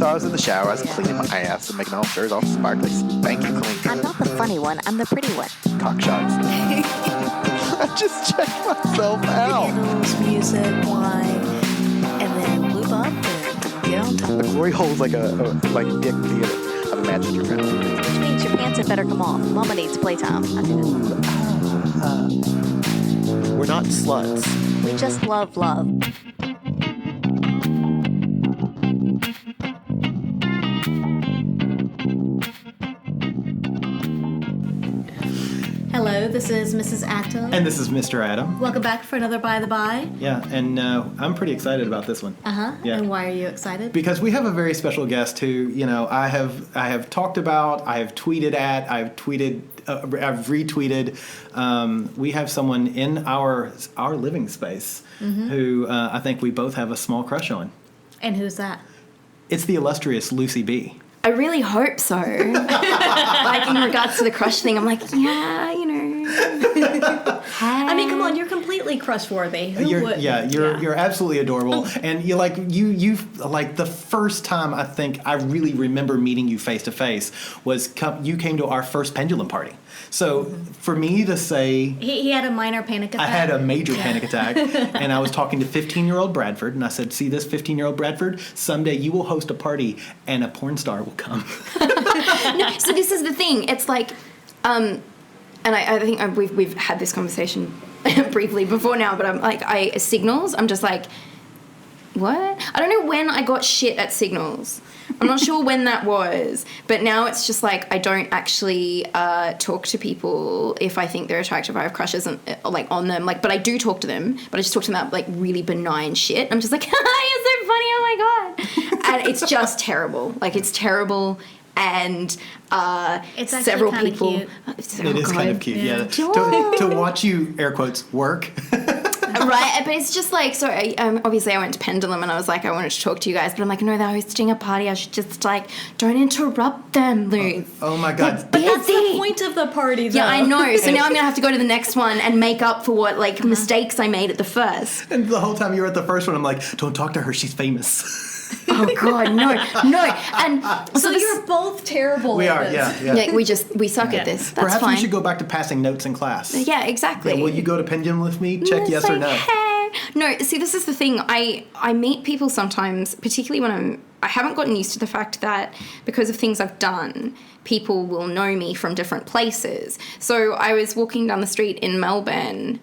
So I was in the shower, I was cleaning my ass and making all sure all sparkly, spanky clean. I'm not the funny one, I'm the pretty one. Cock shots. I just checked myself out. Candles, music, wine, and then lube up and get on top. The glory hole's like like Dick Theater. I've imagined your family. Which means your pants had better come off. Mama needs playtime. I do. We're not sluts. We just love love. Hello, this is Mrs. Atom. And this is Mr. Adam. Welcome back for another By the By. Yeah, and I'm pretty excited about this one. Yeah. And why are you excited? Because we have a very special guest who, you know, I have talked about, I have tweeted at, I've retweeted. We have someone in our living space who I think we both have a small crush on. And who's that? It's the illustrious Lucie Bee. I really hope so. Like, in regards to the crush thing, I'm like, yeah, you know. I mean, come on, you're completely crush-worthy. You're absolutely adorable. And you like the first time I think I really remember meeting you face to face was you came to our first pendulum party. So for me to say... He had a minor panic attack. I had a major panic attack. And I was talking to 15-year-old Bradford, and I said, see this 15-year-old Bradford? Someday you will host a party, and a porn star will come. No, so this is the thing. It's like... and I think we've had this conversation briefly before now, but I'm like, Signals, I'm just like, what? I don't know when I got shit at Signals. I'm not sure when that was, but now it's just like I don't actually talk to people if I think they're attractive. I have crushes on them, but I do talk to them, but I just talk to them about like really benign shit. I'm just like, you're so funny, oh my god, and it's just terrible. Like, it's terrible. And it's several people. Cute. It is kind of cute, yeah. To watch you, air quotes, work. Right, but it's just like, so obviously I went to Pendulum and I was like, I wanted to talk to you guys, but I'm like, no, they're hosting a party, I should just like, don't interrupt them, Lou. Oh my god. But that's the point of the party, though. Yeah, I know, so now I'm going to have to go to the next one and make up for what, like, mistakes I made at the first. And the whole time you were at the first one, I'm like, don't talk to her, she's famous. Oh god, no. And so you're both terrible. We are, this. yeah. We suck at this. That's Perhaps fine. we should go back to passing notes in class. Yeah, exactly. Yeah, will you go to Pendulum with me? Check yes or no. Hey. No, see, this is the thing. I meet people sometimes, particularly when I haven't gotten used to the fact that because of things I've done, people will know me from different places. So I was walking down the street in Melbourne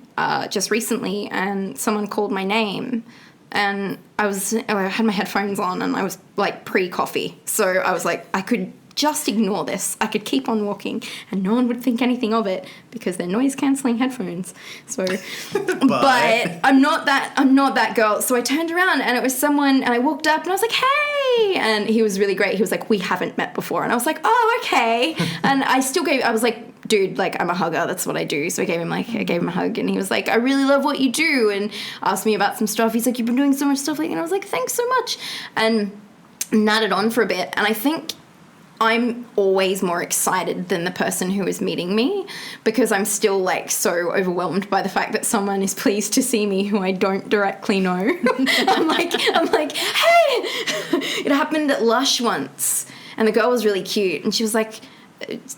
just recently, and someone called my name. And I had my headphones on and I was like pre-coffee. So I was like, I could just ignore this. I could keep on walking and no one would think anything of it because they're noise cancelling headphones. So, but I'm not that girl. So I turned around and it was someone, and I walked up and I was like, hey, and he was really great. He was like, we haven't met before. And I was like, oh, okay. And I was like, dude, like, I'm a hugger, that's what I do. So I gave him a hug, and he was like, I really love what you do, and asked me about some stuff. He's like, you've been doing so much stuff, and I was like, thanks so much, and natted on for a bit. And I think I'm always more excited than the person who is meeting me, because I'm still like so overwhelmed by the fact that someone is pleased to see me who I don't directly know. I'm like, hey! It happened at Lush once, and the girl was really cute, and she was like,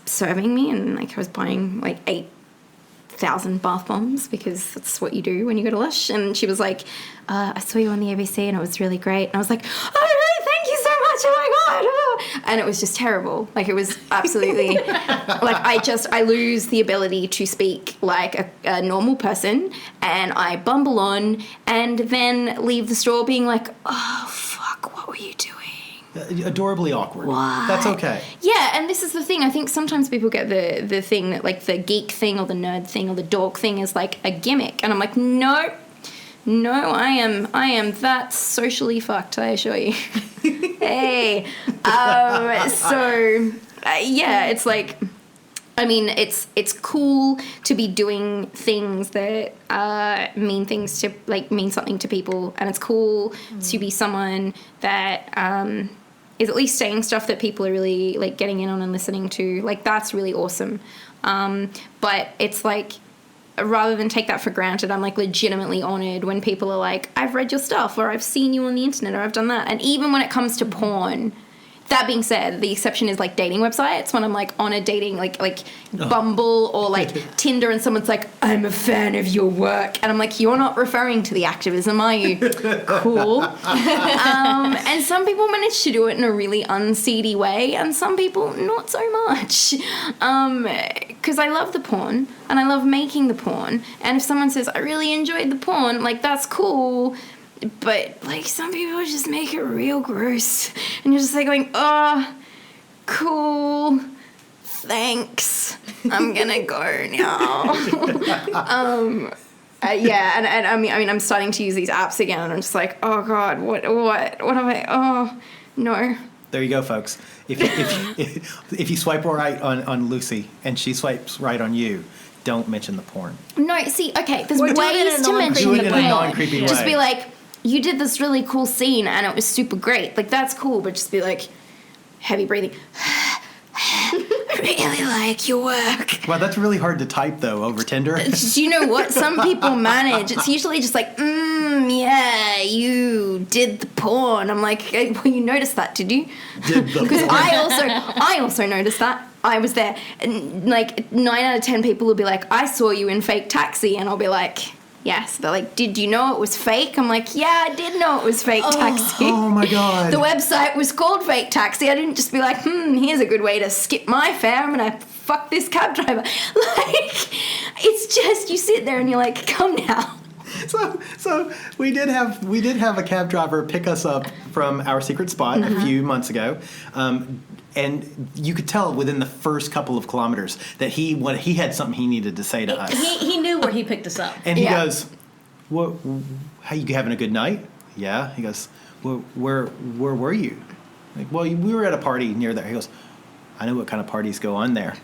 serving me, and like I was buying like 8,000 bath bombs because that's what you do when you go to Lush, and she was like, I saw you on the ABC and it was really great, and I was like, oh really, thank you so much, oh my god, and it was just terrible. Like, it was absolutely like I lose the ability to speak like a normal person, and I bumble on and then leave the store being like, oh fuck, what were you doing? Adorably awkward. What? That's okay. Yeah, and this is the thing. I think sometimes people get the thing that, like, the geek thing or the nerd thing or the dork thing is like a gimmick, and I'm like, no, I am that socially fucked, I assure you. Hey, yeah, it's like, I mean, it's cool to be doing things that mean something to people, and it's cool to be someone that is at least saying stuff that people are really like getting in on and listening to. Like, that's really awesome. But it's like, rather than take that for granted, I'm like legitimately honored when people are like, I've read your stuff, or I've seen you on the internet, or I've done that. And even when it comes to porn, That being said, the exception is like dating websites when I'm like on a dating like Bumble or like Tinder and someone's like, I'm a fan of your work, and I'm like, you're not referring to the activism, are you? Cool. And some people manage to do it in a really unseedy way, and some people not so much. Because I love the porn and I love making the porn, and if someone says I really enjoyed the porn, like that's cool. But, like, some people just make it real gross. And you're just, like, going, oh, cool, thanks, I'm gonna go now. Yeah, and I mean, I'm starting to use these apps again, and I'm just like, oh, God, what am I, oh, no. There you go, folks. If you swipe right on Lucy and she swipes right on you, don't mention the porn. No, see, okay, there's We're doing it ways in a to mention Do it the in porn. a non-creepy way. Just be like, you did this really cool scene and it was super great. Like, that's cool, but just be like, heavy breathing. I really like your work. Well, that's really hard to type, though, over Tinder. Do you know what? Some people manage. It's usually just like, yeah, you did the porn. I'm like, hey, well, you noticed that, did you? Did the Because porn. I also noticed that. I was there. And like 9 out of 10 people will be like, I saw you in Fake Taxi. And I'll be like, yes. They're like, did you know it was fake? I'm like, yeah, I did know it was Fake Taxi. Oh, my God. The website was called Fake Taxi. I didn't just be like, here's a good way to skip my fare. I'm going to fuck this cab driver. Like, it's just, you sit there and you're like, come now. So we did have a cab driver pick us up from our secret spot a few months ago. And you could tell within the first couple of kilometers that he had something he needed to say to us. He knew where he picked us up. And he Yeah. goes, "What? How you having a good night?" Yeah. He goes, "Well, where were you?" Like, well, we were at a party near there. He goes, "I know what kind of parties go on there."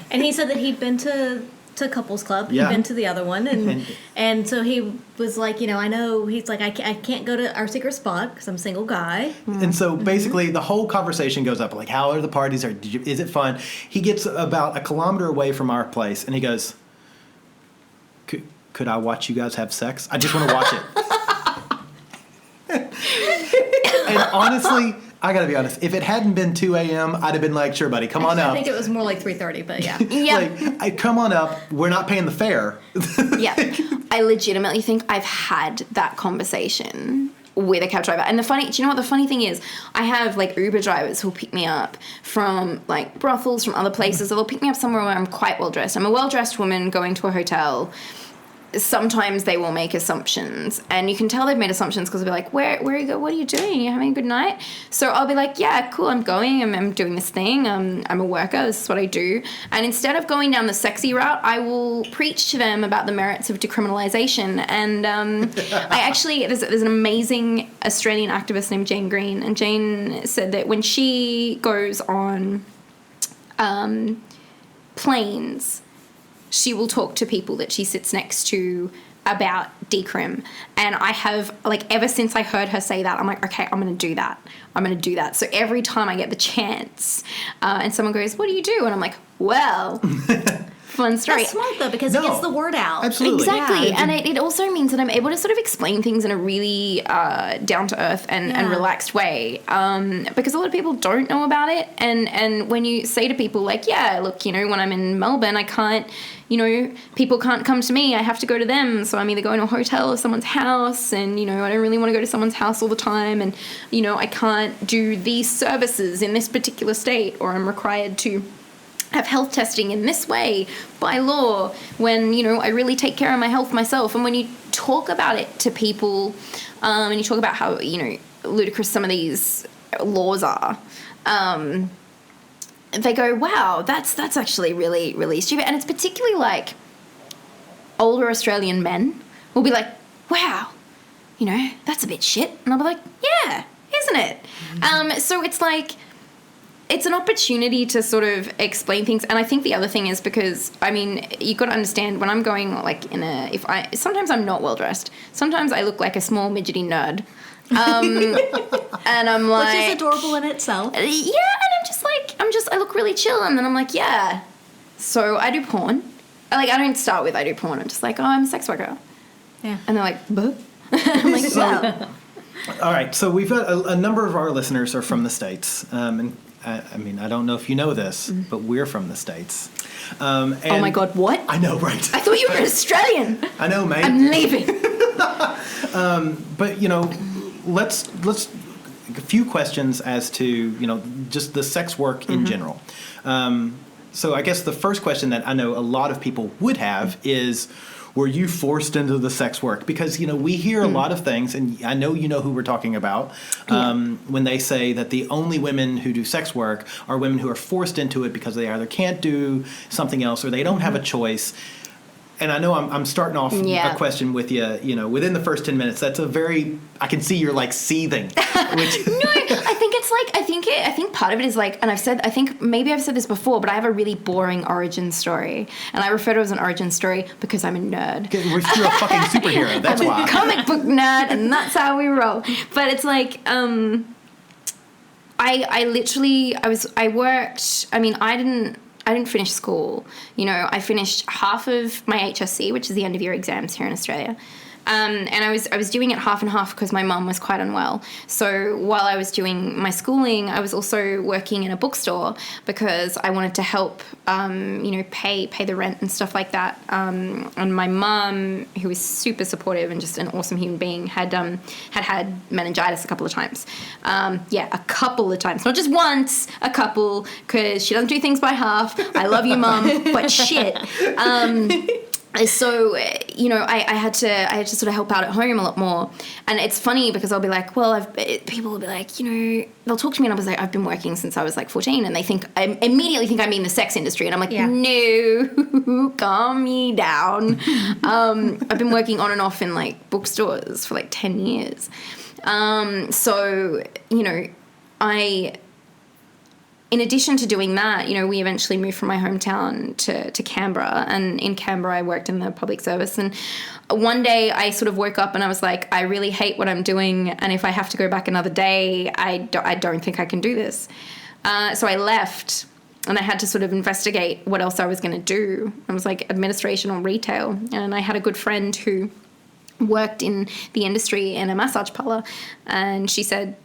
And he said that he'd been to Couples Club. Yeah. He'd been to the other one, and so he was like, I know. He's like, I can't go to our secret spot because I'm a single guy. And so basically the whole conversation goes up like, how are the parties? Is it fun? He gets about a kilometer away from our place and he goes, could I watch you guys have sex? I just want to watch it. And honestly, I got to be honest, if it hadn't been 2 a.m., I'd have been like, sure, buddy, come on up. I think it was more like 3:30, but yeah. Yeah. Like, come on up. We're not paying the fare. Yeah. I legitimately think I've had that conversation with a cab driver. And do you know what the funny thing is? I have like Uber drivers who'll pick me up from like brothels, from other places, or they'll pick me up somewhere where I'm quite well dressed. I'm a well dressed woman going to a hotel. Sometimes they will make assumptions, and you can tell they've made assumptions because they'll be like, where you go? What are you doing? Are you having a good night? So I'll be like, yeah, cool, I'm going, I'm doing this thing, I'm a worker, this is what I do. And instead of going down the sexy route, I will preach to them about the merits of decriminalization. And there's an amazing Australian activist named Jane Green, and Jane said that when she goes on planes, she will talk to people that she sits next to about decrim. And I have, like, ever since I heard her say that, I'm like, okay, I'm going to do that. So every time I get the chance and someone goes, what do you do? And I'm like, well, fun story. That's smart, though, because it gets the word out. Absolutely. Exactly. Yeah. And it also means that I'm able to sort of explain things in a really down-to-earth and relaxed way. Because a lot of people don't know about it. And when you say to people, like, yeah, look, when I'm in Melbourne, I can't, people can't come to me. I have to go to them. So I'm either going to a hotel or someone's house. And, I don't really want to go to someone's house all the time. And, I can't do these services in this particular state, or I'm required to have health testing in this way by law when, I really take care of my health myself. And when you talk about it to people and you talk about how, ludicrous some of these laws are, they go, wow, that's actually really, really stupid. And it's particularly like older Australian men will be like, wow, that's a bit shit. And I'll be like, yeah, isn't it? So it's like, it's an opportunity to sort of explain things. And I think the other thing is because, you've got to understand when I'm going like sometimes I'm not well dressed. Sometimes I look like a small midgety nerd. And I'm like, which is adorable in itself. Yeah. And I look really chill. And then I'm like, yeah. So I do porn. I don't start with I do porn. I'm just like, oh, I'm a sex worker. Yeah. And they're like, but? I'm like, well. All right, so we've got a number of our listeners are from the States. And I mean, I don't know if you know this, but we're from the States. And Oh my God, what? I know, right? I thought you were Australian. I know, mate. I'm leaving. But, let's a few questions as to, just the sex work in general. So I guess the first question that I know a lot of people would have is, were you forced into the sex work? Because, we hear a lot of things, and I know you know who we're talking about, when they say that the only women who do sex work are women who are forced into it because they either can't do something else or they don't have a choice. And I know I'm starting off a question with you, within the first 10 minutes. That's I can see you're like seething. Which No, I think it's like, I think part of it is like, and I think maybe I've said this before, but I have a really boring origin story. And I refer to it as an origin story because I'm a nerd. you're a fucking superhero. That's I'm why. a comic book nerd, and that's how we roll. But it's like, I didn't finish school. I finished half of my HSC, which is the end of year exams here in Australia. And I was doing it half and half because my mum was quite unwell. So while I was doing my schooling, I was also working in a bookstore because I wanted to help, pay the rent and stuff like that. And my mum, who is super supportive and just an awesome human being, had meningitis a couple of times. A couple of times, not just once, a couple, because she doesn't do things by half. I love you, Mum, but shit. So, I had to sort of help out at home a lot more. And it's funny because I'll be like, people will be like, they'll talk to me and I was like, I've been working since I was like 14. And I immediately think I'm in the sex industry. And I'm like, no, calm me down. I've been working on and off in like bookstores for like 10 years. In addition to doing that, we eventually moved from my hometown to Canberra. And in Canberra, I worked in the public service. And one day I sort of woke up and I was like, I really hate what I'm doing. And if I have to go back another day, I don't think I can do this. So I left and I had to sort of investigate what else I was going to do. I was like administration or retail. And I had a good friend who worked in the industry in a massage parlor. And she said,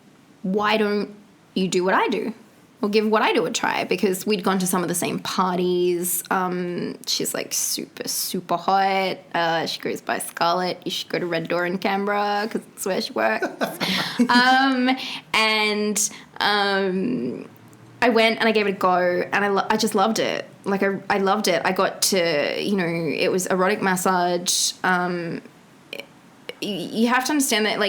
why don't you do what I do? Or give what I do a try, because we'd gone to some of the same parties. She's like super, super hot. She goes by Scarlett. You should go to Red Door in Canberra because that's where she works. I went and I gave it a go, and I just loved it. Like I loved it. I got to, it was erotic massage. You have to understand that,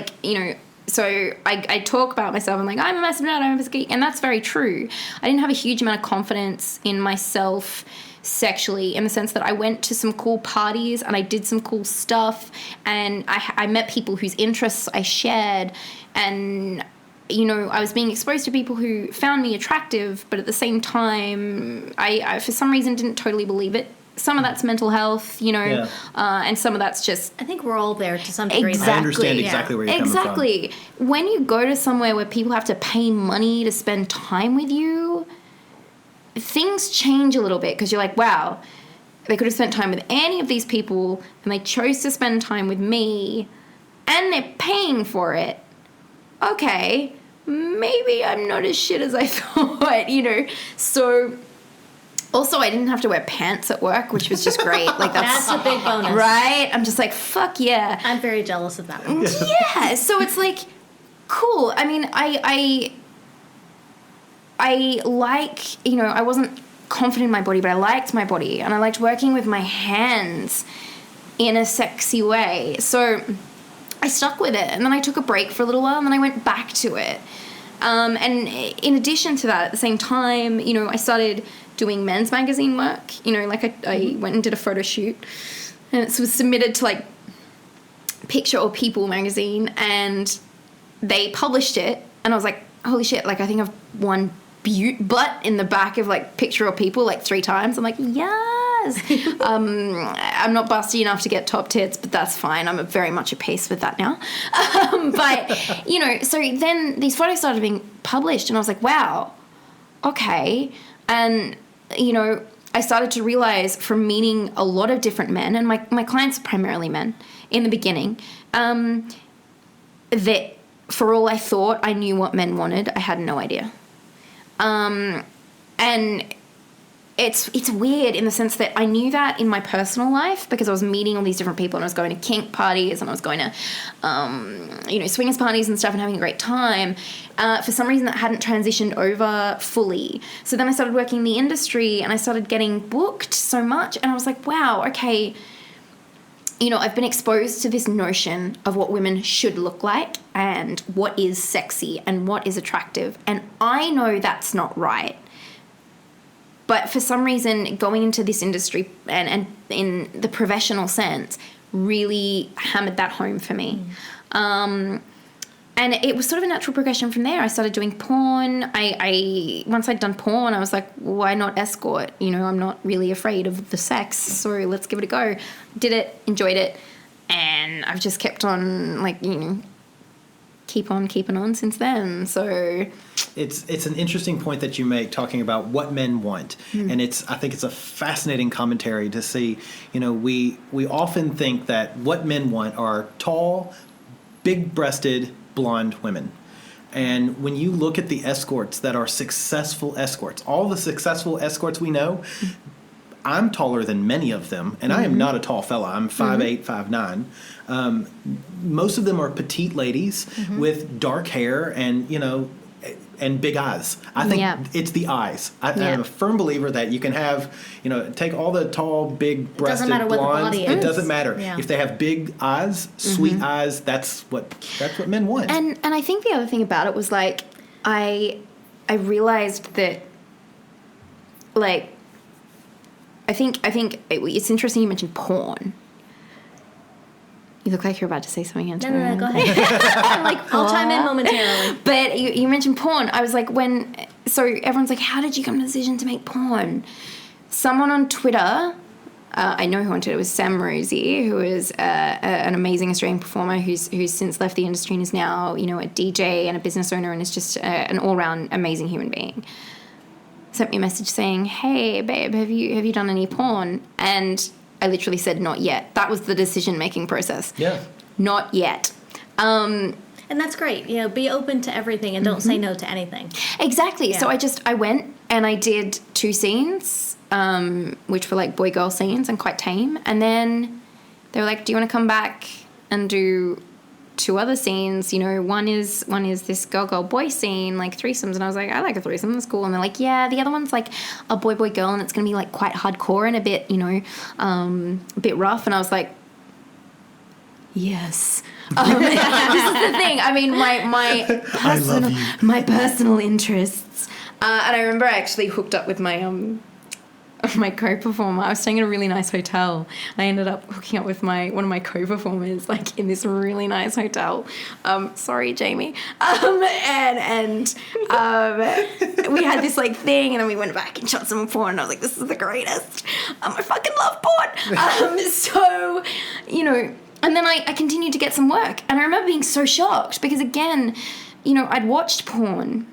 so I talk about myself. I'm like, I'm a massive nerd, I'm a geek. And that's very true. I didn't have a huge amount of confidence in myself sexually, in the sense that I went to some cool parties and I did some cool stuff. And I met people whose interests I shared. And, I was being exposed to people who found me attractive. But at the same time, I for some reason didn't totally believe it. Some of that's mental health, and some of that's just... I think we're all there to some degree. Exactly. I understand exactly where you're coming from. Exactly. When you go to somewhere where people have to pay money to spend time with you, things change a little bit, because you're like, wow, they could have spent time with any of these people and they chose to spend time with me and they're paying for it. Okay, maybe I'm not as shit as I thought, So... Also, I didn't have to wear pants at work, which was just great. Like that's a big bonus. Right? I'm just like, fuck yeah. I'm very jealous of that one. Yeah. So it's like, cool. I mean, I like, I wasn't confident in my body, but I liked my body. And I liked working with my hands in a sexy way. So I stuck with it. And then I took a break for a little while, and then I went back to it. And in addition to that, at the same time, I started doing men's magazine work. I went and did a photo shoot, and it was submitted to like Picture or People magazine, and they published it, and I was like, holy shit, like I think I've won butt in the back of like Picture or People like 3 times. I'm like, yes. I'm not busty enough to get top tits, but that's fine. I'm very much at peace with that now. But so then these photos started being published, and I was like, wow, okay. And I started to realize from meeting a lot of different men, and my clients are primarily men in the beginning, that for all I thought I knew what men wanted, I had no idea. And it's weird in the sense that I knew that in my personal life because I was meeting all these different people and I was going to kink parties and I was going to, swingers parties and stuff and having a great time. For some reason that hadn't transitioned over fully. So then I started working in the industry and I started getting booked so much and I was like, wow, okay, I've been exposed to this notion of what women should look like and what is sexy and what is attractive. And I know that's not right. But for some reason, going into this industry and in the professional sense really hammered that home for me. And it was sort of a natural progression from there. I started doing porn. Once I'd done porn, I was like, why not escort? I'm not really afraid of the sex, so let's give it a go. Did it, enjoyed it, and I've just kept on, keep on keeping on since then. So it's an interesting point that you make talking about what men want, and I think it's a fascinating commentary to see. We often think that what men want are tall, big-breasted, blonde women. And when you look at the escorts that are successful escorts, all the successful escorts we know, I'm taller than many of them, and I am not a tall fella. I'm 5'8", 5'9". Most of them are petite ladies with dark hair and big eyes. I think it's the eyes. I'm a firm believer that you can have, take all the tall, big-breasted blondes. What the body is. It doesn't matter. Yeah. If they have big eyes, sweet eyes, that's what men want. And I think the other thing about it was I realized that I think it's interesting you mentioned porn. You look like you're about to say something. No, go ahead. I'll chime in momentarily. But you mentioned porn. I was like, so everyone's like, how did you come to the decision to make porn? Someone on Twitter, I know who on Twitter, it was Sam Rosie, who is an amazing Australian performer who's since left the industry and is now, a DJ and a business owner and is just an all-round amazing human being. Sent me a message saying, hey, babe, have you done any porn? And I literally said, not yet. That was the decision-making process. Yeah. Not yet. And that's great. Be open to everything and don't say no to anything. Exactly. Yeah. So I went and I did 2 scenes, which were boy-girl scenes and quite tame. And then they were like, do you want to come back and do 2 other scenes? One is this girl-boy scene, threesomes. And I was like, I like a threesome. That's cool. And they're like, yeah, the other one's a boy-girl and it's going to be quite hardcore and a bit, a bit rough. And I was like, yes. This is the thing. I mean, my personal interests. And I remember I actually hooked up with my co-performer. I was staying in a really nice hotel. I ended up hooking up with one of my co-performers in this really nice hotel. Sorry, Jamie. And we had this thing, and then we went back and shot some porn. And I was like, this is the greatest. I fucking love porn. So, and then I continued to get some work. And I remember being so shocked because, again, I'd watched porn.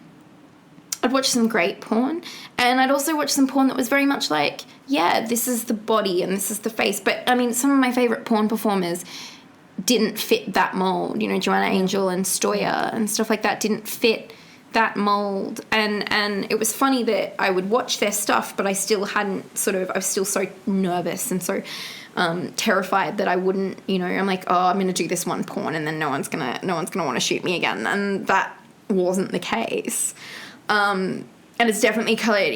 I'd watched some great porn, and I'd also watched some porn that was very much this is the body and this is the face. But, I mean, some of my favourite porn performers didn't fit that mould. Joanna Angel and Stoya and stuff like that didn't fit that mould. And it was funny that I would watch their stuff, but I still hadn't I was still so nervous and so terrified that I wouldn't, I'm like, oh, I'm going to do this one porn and then no one's going to want to shoot me again. And that wasn't the case. And it's definitely coloured,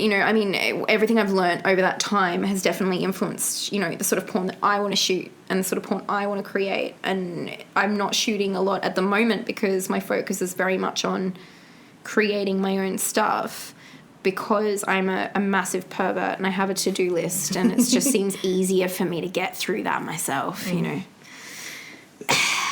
everything I've learned over that time has definitely influenced, the sort of porn that I want to shoot and the sort of porn I want to create. And I'm not shooting a lot at the moment because my focus is very much on creating my own stuff because I'm a massive pervert and I have a to-do list and it just seems easier for me to get through that myself,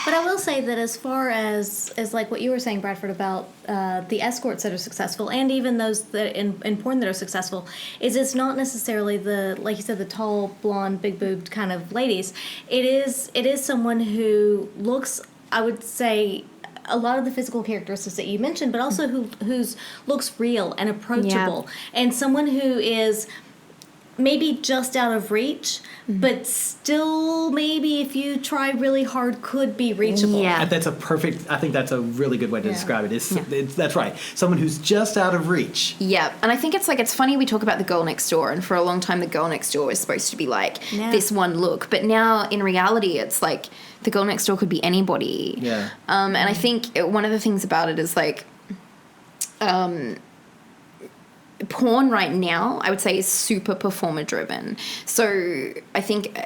But I will say that as far as what you were saying, Bradford, about the escorts that are successful and even those that in porn that are successful, it's not necessarily like you said, the tall, blonde, big-boobed kind of ladies. It is someone who looks, I would say, a lot of the physical characteristics that you mentioned, but also who's looks real and approachable, and someone who is maybe just out of reach, but still maybe if you try really hard could be reachable. Yeah. I think that's a really good way to describe it. That's right. Someone who's just out of reach. Yeah, and I think it's funny we talk about the girl next door, and for a long time the girl next door was supposed to be like this one look, but now in reality it's like the girl next door could be anybody. Yeah. And I think one of the things about it is like, porn right now, I would say, is super performer driven. So I think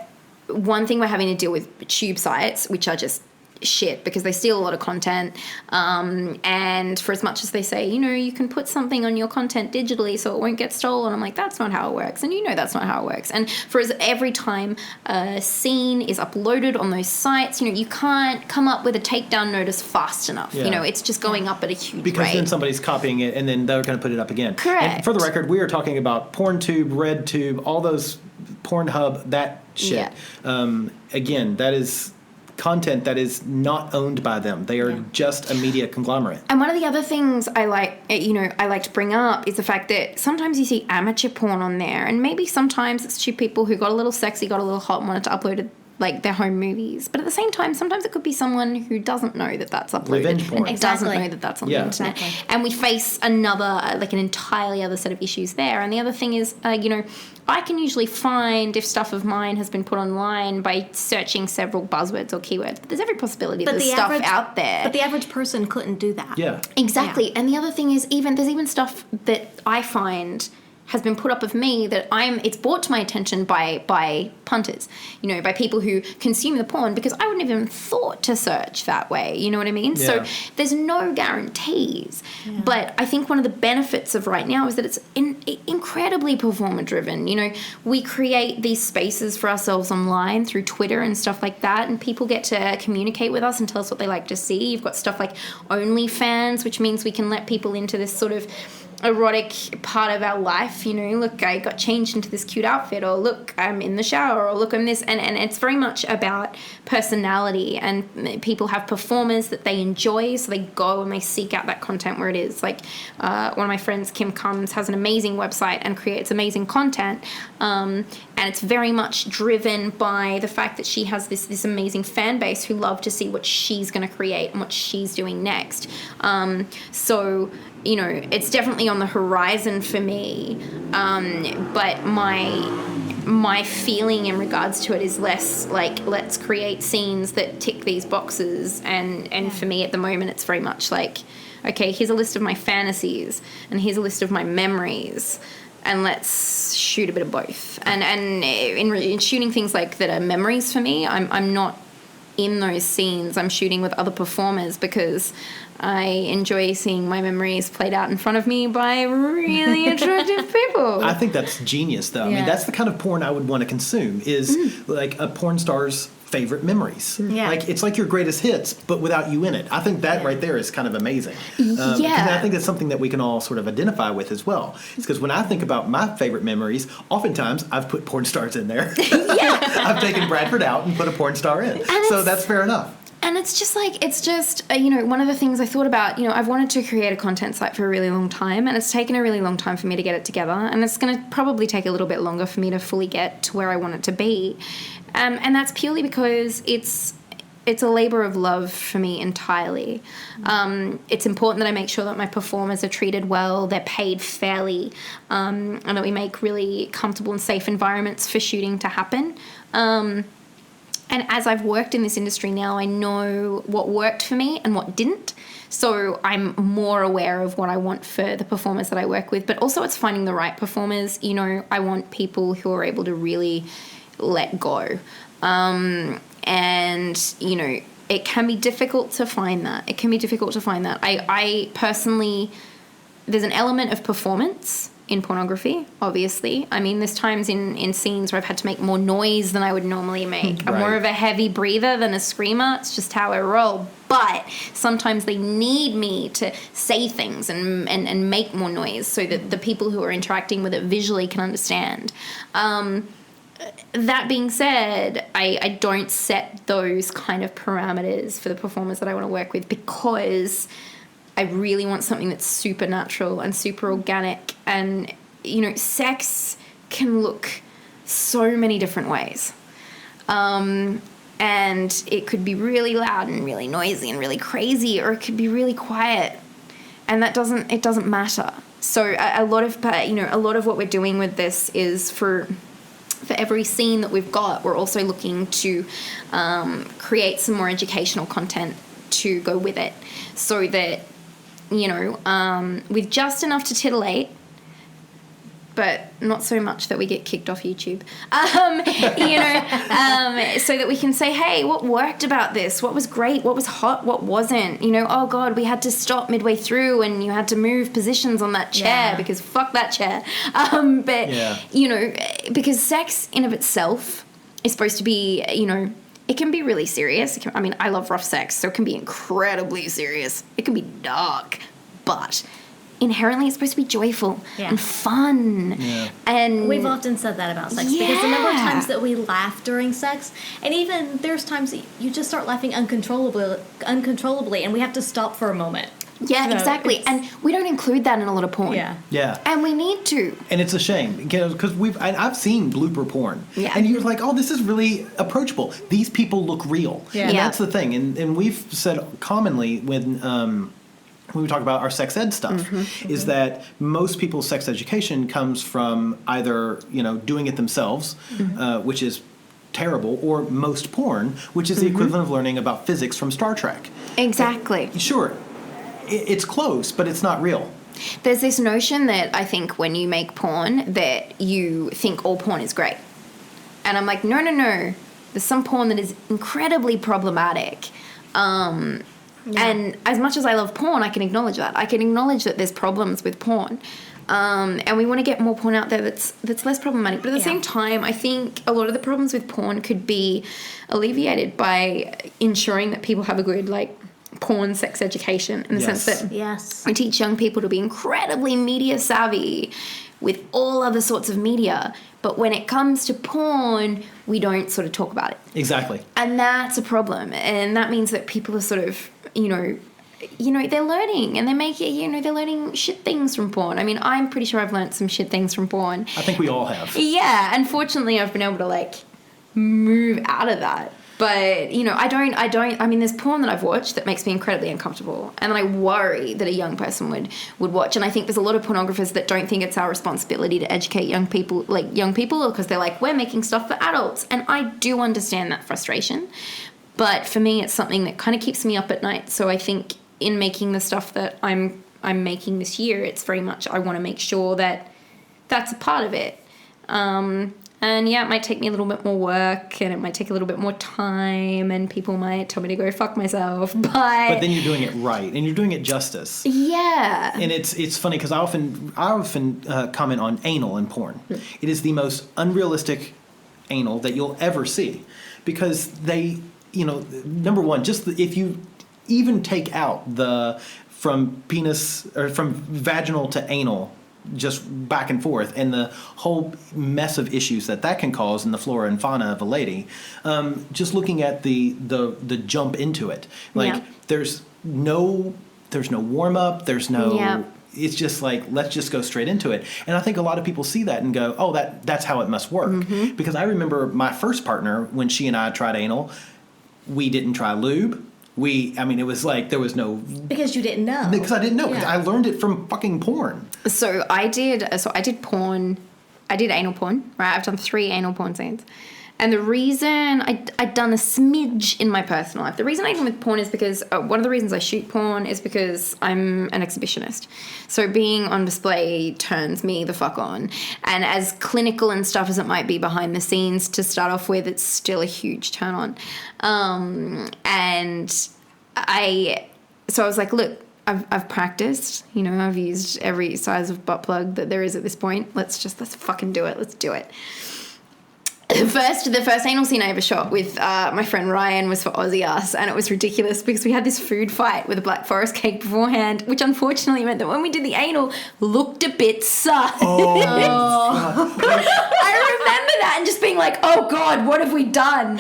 one thing we're having to deal with tube sites, which are just shit because they steal a lot of content, and for as much as they say, you can put something on your content digitally so it won't get stolen, I'm like, that's not how it works, and that's not how it works. And for every time a scene is uploaded on those sites, you can't come up with a takedown notice fast enough. It's just going up at a huge because rate. then somebody's copying it and then they're going to put it up again. Correct. And for the record, we are talking about PornTube, RedTube, all those Pornhub, that shit. Again, that is content that is not owned by them. They are just a media conglomerate. And one of the other things I like to bring up is the fact that sometimes you see amateur porn on there, and maybe sometimes it's two people who got a little sexy, got a little hot, and wanted to upload like their home movies. But at the same time, sometimes it could be someone who doesn't know that that's uploaded. Revenge porn. And doesn't know that that's on the internet. Exactly. And we face another, like an entirely other set of issues there. And the other thing is, I can usually find if stuff of mine has been put online by searching several buzzwords or keywords. But there's every possibility that there's stuff out there. But the average person couldn't do that. Yeah. Exactly. Yeah. And the other thing is there's even stuff that I find has been put up of me that it's brought to my attention by punters, by people who consume the porn, because I wouldn't have even thought to search that way, you know what I mean? Yeah. So there's no guarantees. Yeah. But I think one of the benefits of right now is that it's incredibly performer driven. We create these spaces for ourselves online through Twitter and stuff like that, and people get to communicate with us and tell us what they like to see. You've got stuff like OnlyFans, which means we can let people into this sort of erotic part of our life. Look, I got changed into this cute outfit, or look, I'm in the shower, or look, I'm this, and it's very much about personality, and people have performers that they enjoy, so they go and they seek out that content where it is. Like one of my friends, Kim Combs, has an amazing website and creates amazing content, and it's very much driven by the fact that she has this amazing fan base who love to see what she's going to create and what she's doing next. So it's definitely on the horizon for me, but my feeling in regards to it is less like, let's create scenes that tick these boxes, and for me at the moment it's very much like, okay, here's a list of my fantasies and here's a list of my memories, and let's shoot a bit of both. And in shooting things like that are memories for me, I'm not in those scenes. I'm shooting with other performers because I enjoy seeing my memories played out in front of me by really attractive people. I think that's genius, though. I mean, that's the kind of porn I would want to consume, is like a porn star's favorite memories. Yeah. Like, it's like your greatest hits, but without you in it. I think that right there is kind of amazing. And I think that's something that we can all sort of identify with as well. It's because when I think about my favorite memories, oftentimes I've put porn stars in there. I've taken Bradford out and put a porn star in. So that's fair enough. And it's just one of the things I thought about, I've wanted to create a content site for a really long time, and it's taken a really long time for me to get it together, and it's going to probably take a little bit longer for me to fully get to where I want it to be. And that's purely because it's a labor of love for me entirely. It's important that I make sure that my performers are treated well, they're paid fairly, and that we make really comfortable and safe environments for shooting to happen. And as I've worked in this industry now, I know what worked for me and what didn't. So I'm more aware of what I want for the performers that I work with. But also it's finding the right performers. I want people who are able to really let go. And, it can be difficult to find that. I personally, there's an element of performance in pornography, obviously. I mean, there's times in scenes where I've had to make more noise than I would normally make. I'm more of a heavy breather than a screamer. It's just how I roll. But sometimes they need me to say things and make more noise so that the people who are interacting with it visually can understand. That being said, I don't set those kind of parameters for the performers that I want to work with, because I really want something that's super natural and super organic. And, sex can look so many different ways. And it could be really loud and really noisy and really crazy, or it could be really quiet. And it doesn't matter. So a lot of what we're doing with this is for every scene that we've got, we're also looking to create some more educational content to go with it, so that, with just enough to titillate, but not so much that we get kicked off YouTube, so that we can say, hey, what worked about this? What was great? What was hot? What wasn't? Oh God, we had to stop midway through and you had to move positions on that chair because fuck that chair. Because sex in of itself is supposed to be, it can be really serious. I love rough sex, so it can be incredibly serious. It can be dark, but inherently it's supposed to be joyful and fun. And we've often said that about sex because the number of times that we laugh during sex, and even there's times that you just start laughing uncontrollably, and we have to stop for a moment. Exactly. And we don't include that in a lot of porn. And we need to. And it's a shame because I've seen blooper porn, and you're like, oh, this is really approachable. These people look real, and that's the thing. And we've said commonly when we talk about our sex ed stuff, is that most people's sex education comes from either, doing it themselves, which is terrible, or most porn, which is the equivalent of learning about physics from Star Trek. Exactly. Sure, it's close, but it's not real. There's this notion that I think when you make porn that you think all porn is great. And I'm like, no. There's some porn that is incredibly problematic. And as much as I love porn, I can acknowledge that. I can acknowledge that there's problems with porn. And we want to get more porn out there that's less problematic. But at the same time, I think a lot of the problems with porn could be alleviated by ensuring that people have a good, porn sex education, in the sense that I teach young people to be incredibly media savvy with all other sorts of media. But when it comes to porn, we don't sort of talk about it. Exactly. And that's a problem. And that means that people are sort of, they're learning, and they're learning shit things from porn. I'm pretty sure I've learned some shit things from porn. I think we all have. Yeah. Unfortunately, I've been able to, move out of that. But, there's porn that I've watched that makes me incredibly uncomfortable. And then I worry that a young person would watch. And I think there's a lot of pornographers that don't think it's our responsibility to educate young people, because they're like, we're making stuff for adults. And I do understand that frustration. But for me, it's something that kind of keeps me up at night. So I think in making the stuff that I'm making this year, it's very much, I want to make sure that that's a part of it. And it might take me a little bit more work, and it might take a little bit more time, and people might tell me to go fuck myself. But then you're doing it right, and you're doing it justice. Yeah. And it's funny because I often comment on anal in porn. It is the most unrealistic anal that you'll ever see, because they, number one, if you even take out from penis or from vaginal to anal, just back and forth, and the whole mess of issues that can cause in the flora and fauna of a lady, just looking at the jump into it, there's no warm up, there's no it's just let's just go straight into it. And I think a lot of people see that and go, oh, that's how it must work. Because I remember my first partner, when she and I tried anal, we didn't try lube. It was there was no... Because you didn't know. Because I didn't know. Because I learned it from fucking porn. So I did porn. I did anal porn, right? I've done 3 anal porn scenes. And the reason I'd done a smidge in my personal life. The reason I did with porn is because one of the reasons I shoot porn is because I'm an exhibitionist. So being on display turns me the fuck on. And as clinical and stuff as it might be behind the scenes to start off with, it's still a huge turn on. So I was like, look, I've practiced, I've used every size of butt plug that there is at this point. Let's fucking do it. Let's do it. The first anal scene I ever shot with my friend Ryan was for Aussie Ass, and it was ridiculous because we had this food fight with a Black Forest cake beforehand, which unfortunately meant that when we did the anal, looked a bit sus. Oh. I remember that and just being like, oh God, what have we done?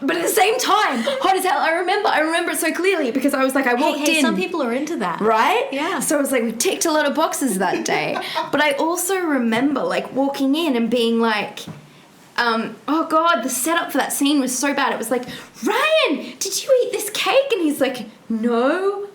but at the same time, hot as hell. I remember it so clearly because I was like, I walked in. Some people are into that. Right? Yeah. So I was like, we ticked a lot of boxes that day. But I also remember like walking in and being like, oh God, the setup for that scene was so bad. It was like, Ryan, did you eat this cake? And he's like, no.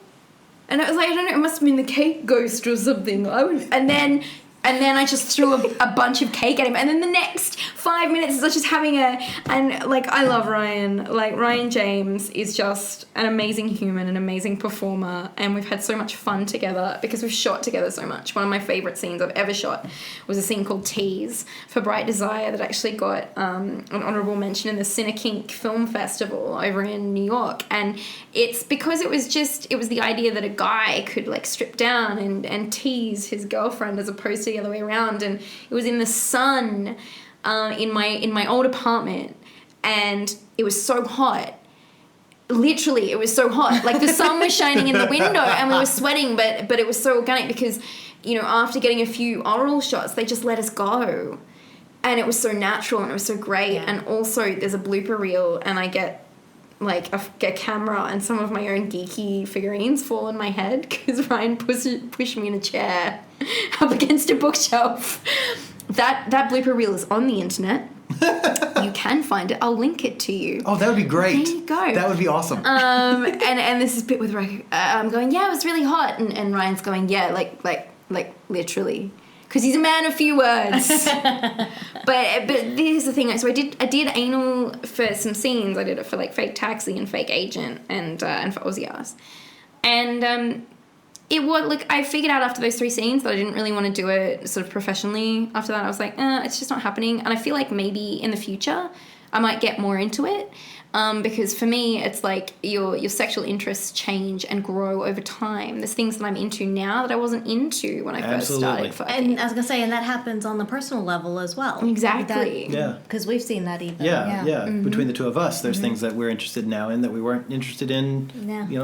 And I was like, I don't know, it must have been the cake ghost or something. And then I just threw a bunch of cake at him. And then the next 5 minutes is just having and like, I love Ryan. Like, Ryan James is just an amazing human, an amazing performer. And we've had so much fun together because we've shot together so much. One of my favorite scenes I've ever shot was a scene called Tease for Bright Desire that actually got an honorable mention in the Cinekink Film Festival over in New York. And it's because it was the idea that a guy could like strip down and tease his girlfriend as opposed to the other way around. And it was in the sun in my old apartment, and it was so hot. Literally, it was so hot. Like the sun was shining in the window and we were sweating, but it was so organic because, you know, after getting a few oral shots, they just let us go. And it was so natural and it was so great. Yeah. And also there's a blooper reel and I get like a camera and some of my own geeky figurines fall on my head because Ryan pushed me in a chair up against a bookshelf. That blooper reel is on the internet. You can find it. I'll link it to you. Oh, that would be great. There you go. That would be awesome. And this is a bit with I'm going, yeah, it was really hot, and Ryan's going, yeah, like literally, because he's a man of few words. but here's the thing. So I did anal for some scenes. I did it for like Fake Taxi and Fake Agent and for Aussie Ass, and it was like I figured out after those 3 scenes that I didn't really want to do it sort of professionally. After that, I was like, it's just not happening. And I feel like maybe in the future I might get more into it. Because for me, it's like your sexual interests change and grow over time. There's things that I'm into now that I wasn't into when I first started fucking. And I was going to say, and that happens on the personal level as well. Exactly. Yeah. Because we've seen that even. Yeah. Mm-hmm. Between the two of us, there's things that we're interested now in that we weren't interested in,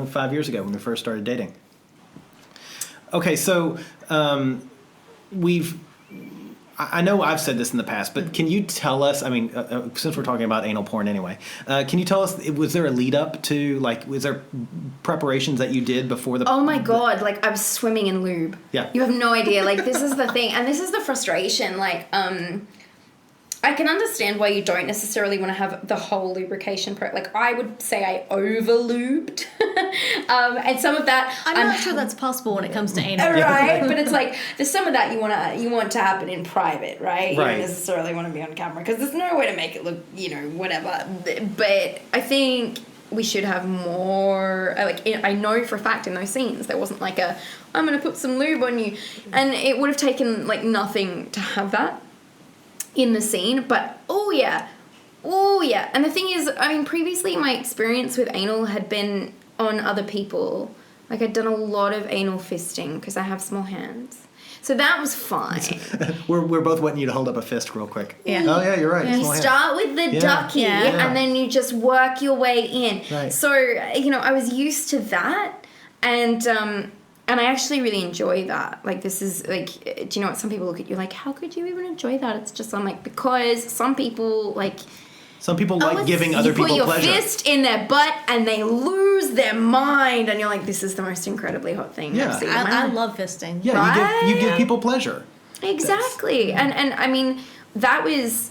5 years ago when we first started dating. Okay, so I know I've said this in the past, but can you tell us, I mean, since we're talking about anal porn anyway, can you tell us, was there a lead up to, like, was there preparations that you did before the... Oh my God, like, I was swimming in lube. Yeah. You have no idea. Like, this is the thing, and this is the frustration. Like, I can understand why you don't necessarily want to have the whole lubrication like, I would say I over-lubed. And some of that... I'm not sure that's possible when it comes to anal. Right? But it's like, there's some of that you want to happen in private, right? You Right. don't necessarily want to be on camera because there's no way to make it look, whatever. But I think we should have more... Like, I know for a fact in those scenes there wasn't like I'm going to put some lube on you. And it would have taken, like, nothing to have that in the scene, but oh yeah. And the thing is, I mean, previously my experience with anal had been on other people. Like, I'd done a lot of anal fisting because I have small hands, so that was fine. We're both wanting you to hold up a fist real quick. Yeah. Oh yeah, you're right. You Small hand. start with the ducky, and then you just work your way in. Right. So I was used to that, and I actually really enjoy that. Like, this is, like, do you know what? Some people look at you like, how could you even enjoy that? It's just, I'm like, because some people, like... Some people like giving other people pleasure. You pleasure. put your fist in their butt and they lose their mind, and you're like, this is the most incredibly hot thing I've seen in my I life. love fisting. Yeah, Right? you give people pleasure. Exactly. And I mean, that was...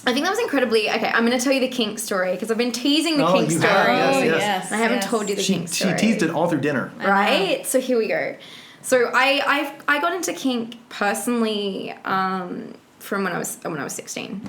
I think that was incredibly... Okay, I'm going to tell you the kink story, because I've been teasing the kink you story. have. Yes. I haven't told you the kink She story. teased it all through dinner. Right? So here we go. So I got into kink personally from when I was 16.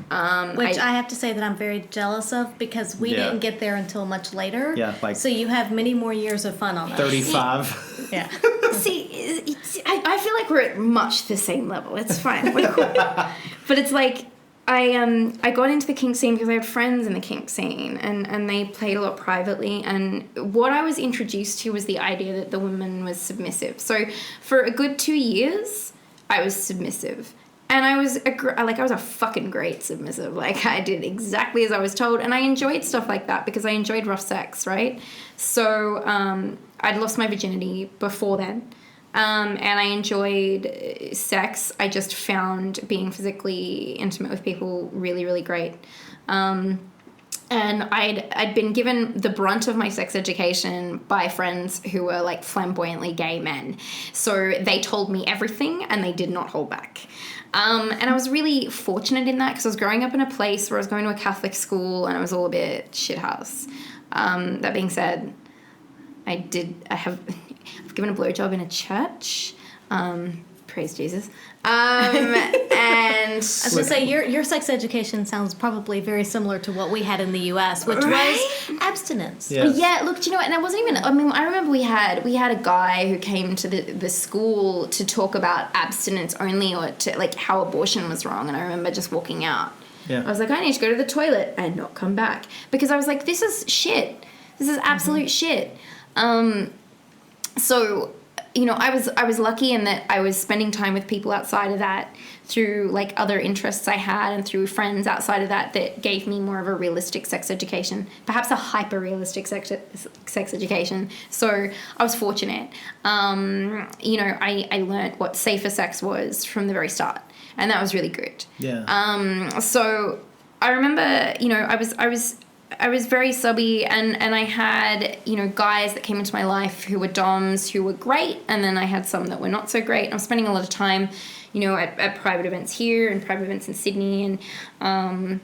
Which I have to say that I'm very jealous of, because we didn't get there until much later. Yeah, like... So you have many more years of fun on that. 35. Yeah. See, I feel like we're at much the same level. It's fine. We're cool. But it's like, I got into the kink scene because I had friends in the kink scene, and they played a lot privately, and what I was introduced to was the idea that the woman was submissive. So for a good 2 years, I was submissive. And I was a fucking great submissive. Like, I did exactly as I was told, and I enjoyed stuff like that because I enjoyed rough sex, right? So I'd lost my virginity before then. And I enjoyed sex. I just found being physically intimate with people really, really great. And I'd been given the brunt of my sex education by friends who were like flamboyantly gay men. So they told me everything and they did not hold back. And I was really fortunate in that because I was growing up in a place where I was going to a Catholic school and it was all a bit shithouse. That being said, I've given a blowjob in a church. Praise Jesus. And I was going to say, your sex education sounds probably very similar to what we had in the U.S., which was abstinence. Yes. Yeah, look, do you know what? And it wasn't even, I mean, I remember we had a guy who came to the school to talk about abstinence only, or to, like, how abortion was wrong. And I remember just walking out. Yeah. I was like, I need to go to the toilet and not come back. Because I was like, this is shit. This is absolute shit. So... you know, I was lucky in that I was spending time with people outside of that through, like, other interests I had and through friends outside of that gave me more of a realistic sex education, perhaps a hyper-realistic sex education. So I was fortunate. You know, I learnt what safer sex was from the very start, and that was really good. Yeah. So I remember, you know, I was very subby, and I had, you know, guys that came into my life who were doms who were great, and then I had some that were not so great. And I was spending a lot of time, you know, at private events here and private events in Sydney, and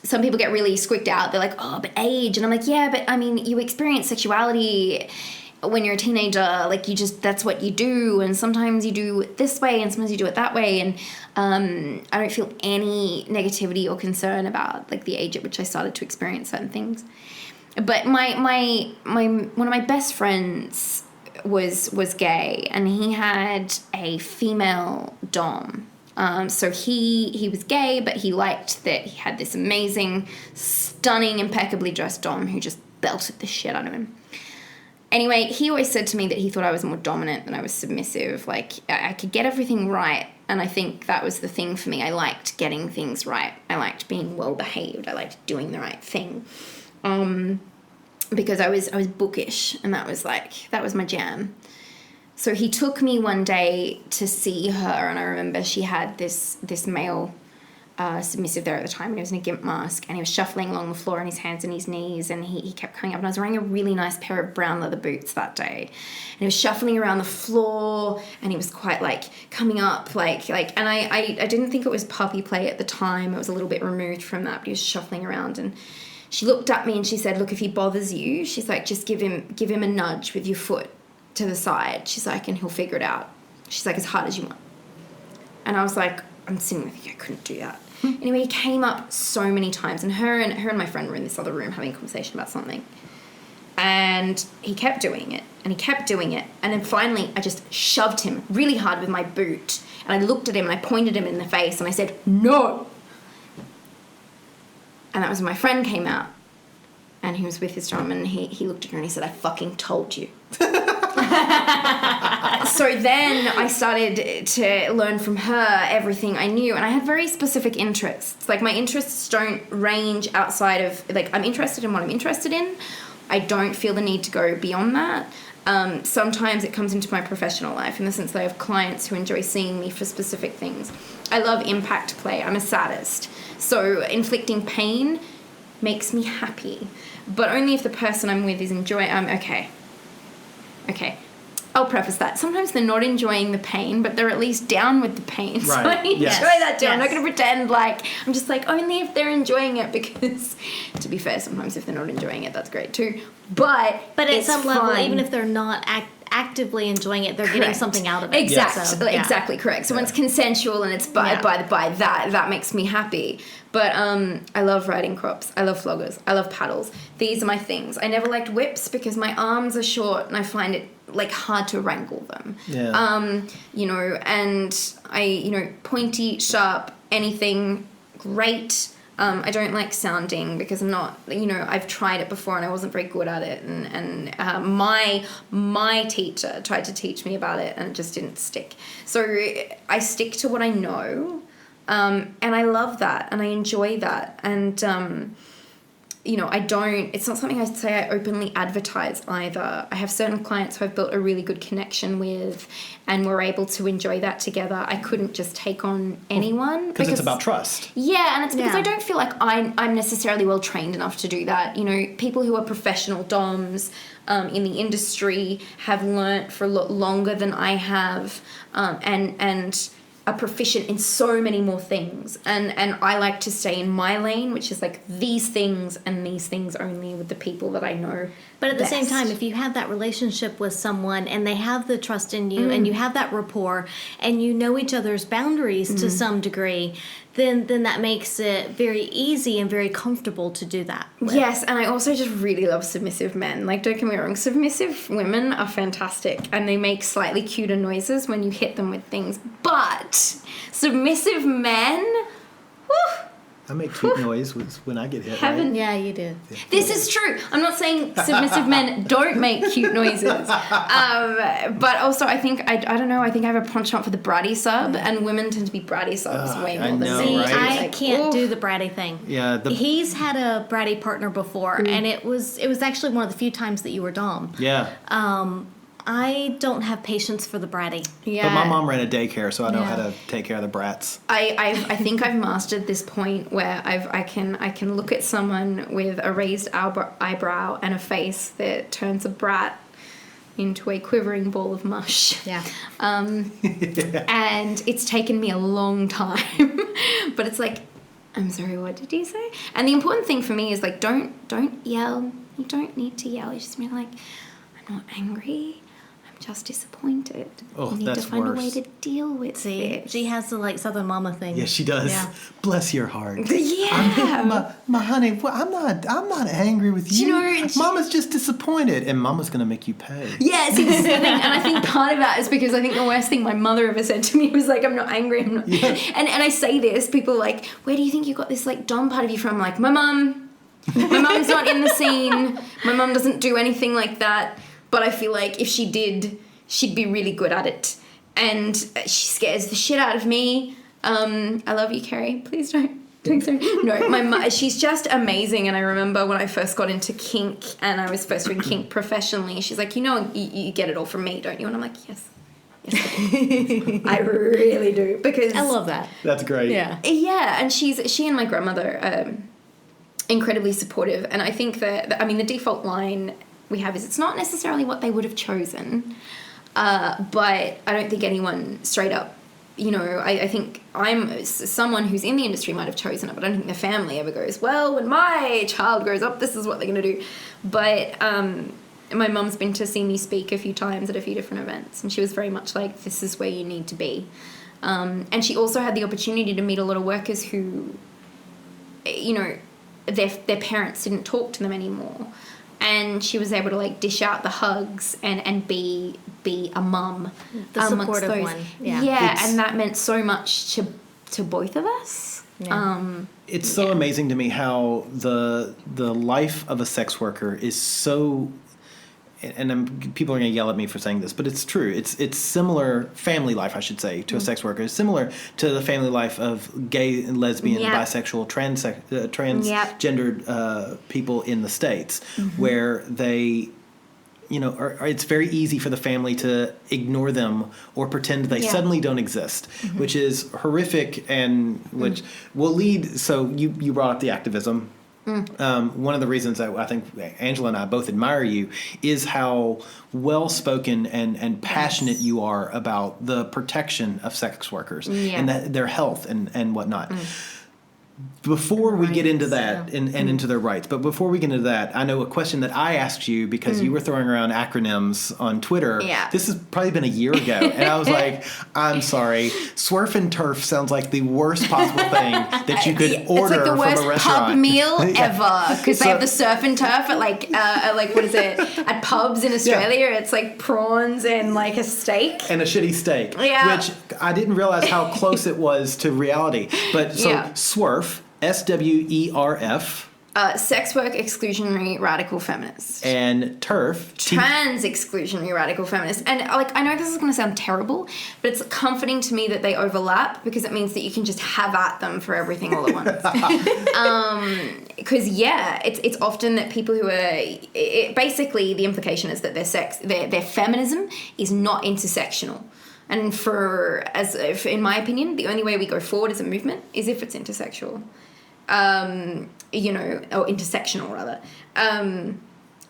some people get really squeaked out. They're like, oh, but age. And I'm like, yeah, but I mean, you experience sexuality when you're a teenager, like, that's what you do, and sometimes you do it this way and sometimes you do it that way, and I don't feel any negativity or concern about, like, the age at which I started to experience certain things. But my one of my best friends was gay, and he had a female dom. So he was gay, but he liked that he had this amazing, stunning, impeccably dressed dom who just belted the shit out of him. Anyway, he always said to me that he thought I was more dominant than I was submissive. Like, I could get everything right, and I think that was the thing for me. I liked getting things right. I liked being well-behaved. I liked doing the right thing. Because I was bookish, and that was my jam. So he took me one day to see her, and I remember she had this male submissive there at the time, and he was in a gimp mask, and he was shuffling along the floor on his hands and his knees, and he kept coming up, and I was wearing a really nice pair of brown leather boots that day, and he was shuffling around the floor, and he was quite, like, coming up, like, and I didn't think it was puppy play at the time. It was a little bit removed from that, but he was shuffling around, and she looked at me and she said, look, if he bothers you, she's like, just give him a nudge with your foot to the side. She's like, and he'll figure it out. She's like, as hard as you want. And I was like, I'm sitting there thinking I couldn't do that. Anyway, he came up so many times, and her and my friend were in this other room having a conversation about something. And he kept doing it, and he kept doing it, and then finally I just shoved him really hard with my boot, and I looked at him and I pointed him in the face and I said, no! And that was when my friend came out, and he was with his drum, and he looked at her and he said, I fucking told you. So then I started to learn from her everything I knew, and I had very specific interests. Like, my interests don't range outside of, like, I'm interested in what I'm interested in. I don't feel the need to go beyond that. Sometimes it comes into my professional life in the sense that I have clients who enjoy seeing me for specific things. I love impact play. I'm a sadist. So inflicting pain makes me happy, but only if the person I'm with is enjoying. Okay. I'll preface that. Sometimes they're not enjoying the pain, but they're at least down with the pain. So I enjoy that too. Yes. I'm not going to pretend like, I'm just like, only if they're enjoying it, because to be fair, sometimes if they're not enjoying it, that's great too. But at some level, even if they're not actively enjoying it, they're getting something out of it. Exactly, so, yeah. Exactly correct. So when it's consensual and it's by that makes me happy. But I love riding crops. I love floggers. I love paddles. These are my things. I never liked whips because my arms are short and I find it, like, hard to wrangle them. Yeah. You know, and pointy, sharp, anything, great. I don't like sounding because I'm not, I've tried it before and I wasn't very good at it. And my teacher tried to teach me about it and it just didn't stick. So I stick to what I know. And I love that and I enjoy that. And, it's not something I say I openly advertise either. I have certain clients who I've built a really good connection with and we're able to enjoy that together. I couldn't just take on anyone. Because it's about trust. Yeah, and it's because Yeah. I don't feel like I'm necessarily well trained enough to do that. People who are professional DOMs in the industry have learnt for a lot longer than I have, and are proficient in so many more things. And I like to stay in my lane, which is like these things and these things only with the people that I know. But at the same best. time, if you have that relationship with someone and they have the trust in you and you have that rapport and you know each other's boundaries to some degree, then that makes it very easy and very comfortable to do that with. Yes, and I also just really love submissive men. Like, don't get me wrong, submissive women are fantastic and they make slightly cuter noises when you hit them with things. But submissive men, whew, I make cute noise when I get hit. Heaven. Right? Yeah, you do. This is true. I'm not saying submissive men don't make cute noises. But also I think, I don't know, I think I have a penchant for the bratty sub, and women tend to be bratty subs way I more know, than men. right? I Like, can't oof. do the bratty thing. Yeah, He's had a bratty partner before, and it was actually one of the few times that you were dom. Yeah. I don't have patience for the bratty. Yeah. But my mom ran a daycare, so I know Yeah. how to take care of the brats. I think I've mastered this point where I can look at someone with a raised eyebrow and a face that turns a brat into a quivering ball of mush. Yeah. And it's taken me a long time, but it's like, I'm sorry, what did you say? And the important thing for me is like, don't yell. You don't need to yell. You just be like, I'm not angry. Just disappointed. Oh, you need that's to find worse. a way to deal with See, it. she has the like Southern Mama thing. Yeah, she does. Yeah. Bless your heart. Yeah. My honey, I'm not angry with you. You know, Mama's just disappointed, and Mama's gonna make you pay. Yeah, see, this is the thing, and I think part of that is because I think the worst thing my mother ever said to me was like, I'm not angry, I'm not. Yeah. And I say this, people are like, where do you think you got this like Dom part of you from? I'm like, my mum. My mum's not in the scene. My mum doesn't do anything like that. But I feel like if she did, she'd be really good at it. And she scares the shit out of me. I love you, Carrie. Please don't. No, my mum, she's just amazing. And I remember when I first got into kink and I was first doing kink professionally, she's like, you get it all from me, don't you? And I'm like, yes. Yes, I do. I really do. Because I love that. That's great. Yeah. Yeah, and she and my grandmother incredibly supportive. And I think that, I mean, the default line we have is it's not necessarily what they would have chosen, but I don't think anyone straight up, I think I'm someone who's in the industry might have chosen it, but I don't think their family ever goes, well, when my child grows up, this is what they're going to do. But my mum's been to see me speak a few times at a few different events, and she was very much like, this is where you need to be. And she also had the opportunity to meet a lot of workers who, their parents didn't talk to them anymore. And she was able to like dish out the hugs and be a mum. The supportive one. Yeah, and that meant so much to both of us. Yeah. It's so amazing to me how the life of a sex worker is so, and people are going to yell at me for saying this, but it's true. It's similar, family life, I should say, to a sex worker. It's similar to the family life of gay and lesbian, bisexual, transgendered people in the States, where they, it's very easy for the family to ignore them or pretend they suddenly don't exist, which is horrific and which will lead. So you brought up the activism. One of the reasons that I think Angela and I both admire you is how well-spoken and passionate you are about the protection of sex workers and their health and whatnot. Before we get into that and into their rights, but before we get into that, I know a question that I asked you because you were throwing around acronyms on Twitter. Yeah. This has probably been a year ago, and I was like, I'm sorry, Swerf and Turf sounds like the worst possible thing that you could order it's like the from worst a restaurant. pub meal Yeah. ever because they have the surf and turf at like what is it at pubs in Australia? It's like prawns and like a steak. And a shitty steak, Yeah. which I didn't realize how close it was to reality. But so Swerf, SWERF, sex work exclusionary radical feminist. And TERF. Trans exclusionary radical feminist. And like, I know this is going to sound terrible, but it's comforting to me that they overlap, because it means that you can just have at them for everything all at once. Because it's often that people who are basically, the implication is that their feminism is not intersectional. And if in my opinion, the only way we go forward as a movement is if it's intersexual. Or intersectional rather.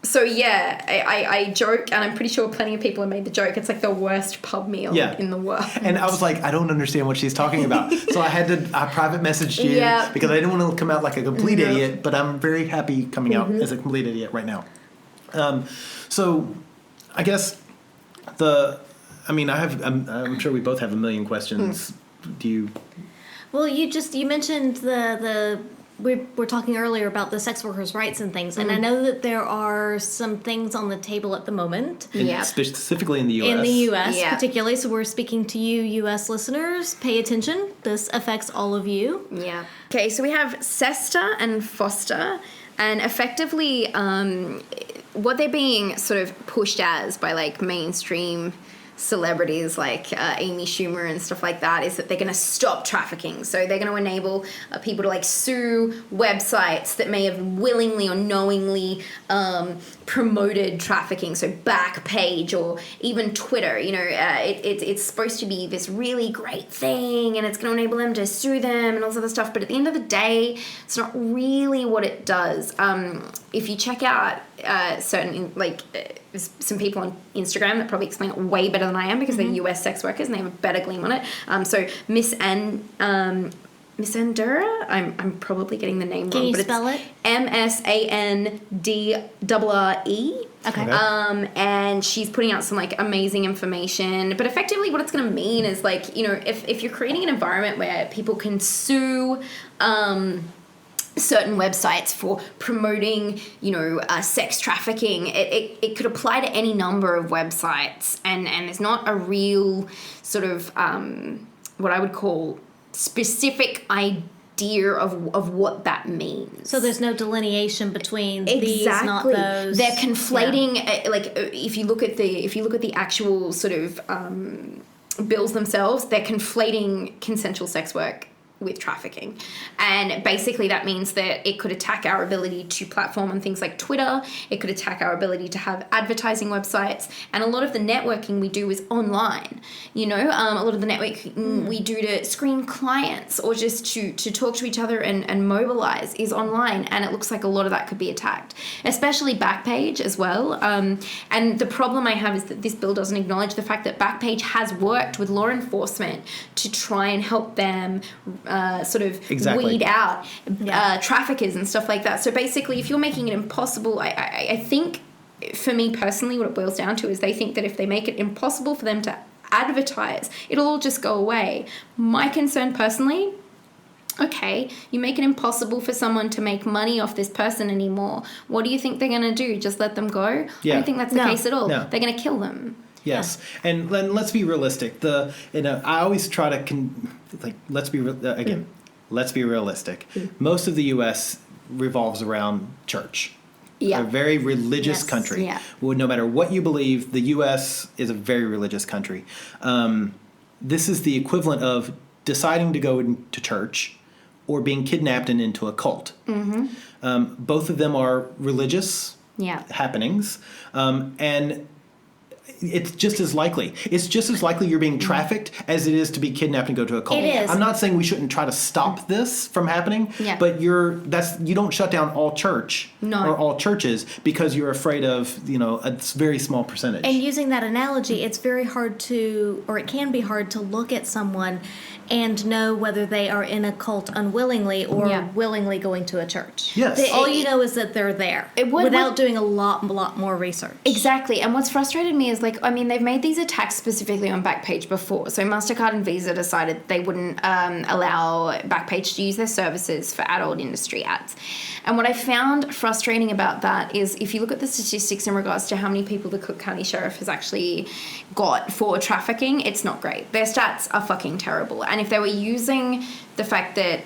So yeah, I joke, and I'm pretty sure plenty of people have made the joke. It's like the worst pub meal in the world. And I was like, I don't understand what she's talking about. So I private messaged you because I didn't want to come out like a complete idiot, but I'm very happy coming out as a complete idiot right now. So I guess I'm sure we both have a million questions. Do you? Well, you mentioned we were talking earlier about the sex workers' rights and things, and I know that there are some things on the table at the moment. Specifically in the U.S. In the U.S. particularly, so we're speaking to you, U.S. listeners. Pay attention. This affects all of you. Yeah. Okay, so we have SESTA and FOSTA, and effectively what they're being sort of pushed as by like mainstream celebrities like Amy Schumer and stuff like that is that they're going to stop trafficking. So they're going to enable people to like sue websites that may have willingly or knowingly promoted trafficking. So Backpage or even Twitter, it's supposed to be this really great thing, and it's going to enable them to sue them and all this other stuff. But at the end of the day, it's not really what it does. If you check out some people on Instagram that probably explain it way better than I am, because they're US sex workers and they have a better gleam on it. So Miss Andura, I'm probably getting the name wrong. Can you spell it? MSANDRRE. Okay. And she's putting out some like amazing information. But effectively what it's going to mean is like, if you're creating an environment where people can sue certain websites for promoting, sex trafficking, it could apply to any number of websites, and there's not a real sort of what I would call specific idea of what that means. So there's no delineation between these, not those. They're conflating if you look at the actual sort of bills themselves, they're conflating consensual sex work with trafficking. And basically that means that it could attack our ability to platform on things like Twitter. It could attack our ability to have advertising websites. And a lot of the networking we do is online. A lot of the networking we do to screen clients or just to talk to each other and mobilize is online. And it looks like a lot of that could be attacked, especially Backpage as well. And the problem I have is that this bill doesn't acknowledge the fact that Backpage has worked with law enforcement to try and help them weed out traffickers and stuff like that. So basically, if you're making it impossible, I think, for me personally, what it boils down to is they think that if they make it impossible for them to advertise, it'll all just go away. My concern personally, okay, you make it impossible for someone to make money off this person anymore. What do you think they're going to do? Just let them go? Yeah. I don't think that's the case at all. No. They're going to kill them. Yes, and let's be realistic. I always try to let's be realistic. Most of the U.S. revolves around church. Yeah, a very religious country. Yeah. No matter what you believe, the U.S. is a very religious country. This is the equivalent of deciding to go into church or being kidnapped and into a cult. Mm-hmm. Both of them are religious happenings, and it's just as likely. It's just as likely you're being trafficked as it is to be kidnapped and go to a cult. It is. I'm not saying we shouldn't try to stop this from happening, but you don't shut down all church or all churches because you're afraid of a very small percentage. And using that analogy, it can be hard to look at someone and know whether they are in a cult unwillingly or willingly going to a church. Yes. All you know is that they're there without doing a lot more research. Exactly. And what's frustrated me is they've made these attacks specifically on Backpage before. So MasterCard and Visa decided they wouldn't allow Backpage to use their services for adult industry ads. And what I found frustrating about that is if you look at the statistics in regards to how many people the Cook County Sheriff has actually got for trafficking, it's not great. Their stats are fucking terrible. And if they were using the fact that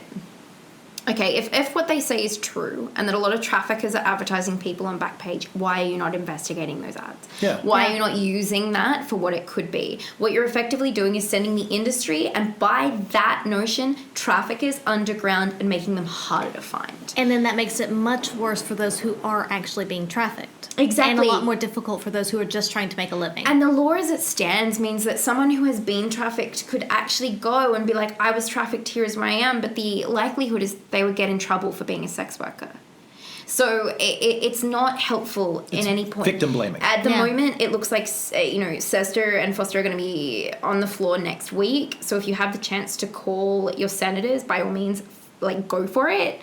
Okay, if what they say is true and that a lot of traffickers are advertising people on Backpage, why are you not investigating those ads? Yeah. Why are you not using that for what it could be? What you're effectively doing is sending the industry, and by that notion, traffickers underground and making them harder to find. And then that makes it much worse for those who are actually being trafficked. Exactly. And a lot more difficult for those who are just trying to make a living. And the law as it stands means that someone who has been trafficked could actually go and be like, I was trafficked, here is where I am, but the likelihood is they would get in trouble for being a sex worker. So it's not helpful in any point. Victim blaming. At the moment, it looks like, Sester and Foster are going to be on the floor next week. So if you have the chance to call your senators, by all means, go for it.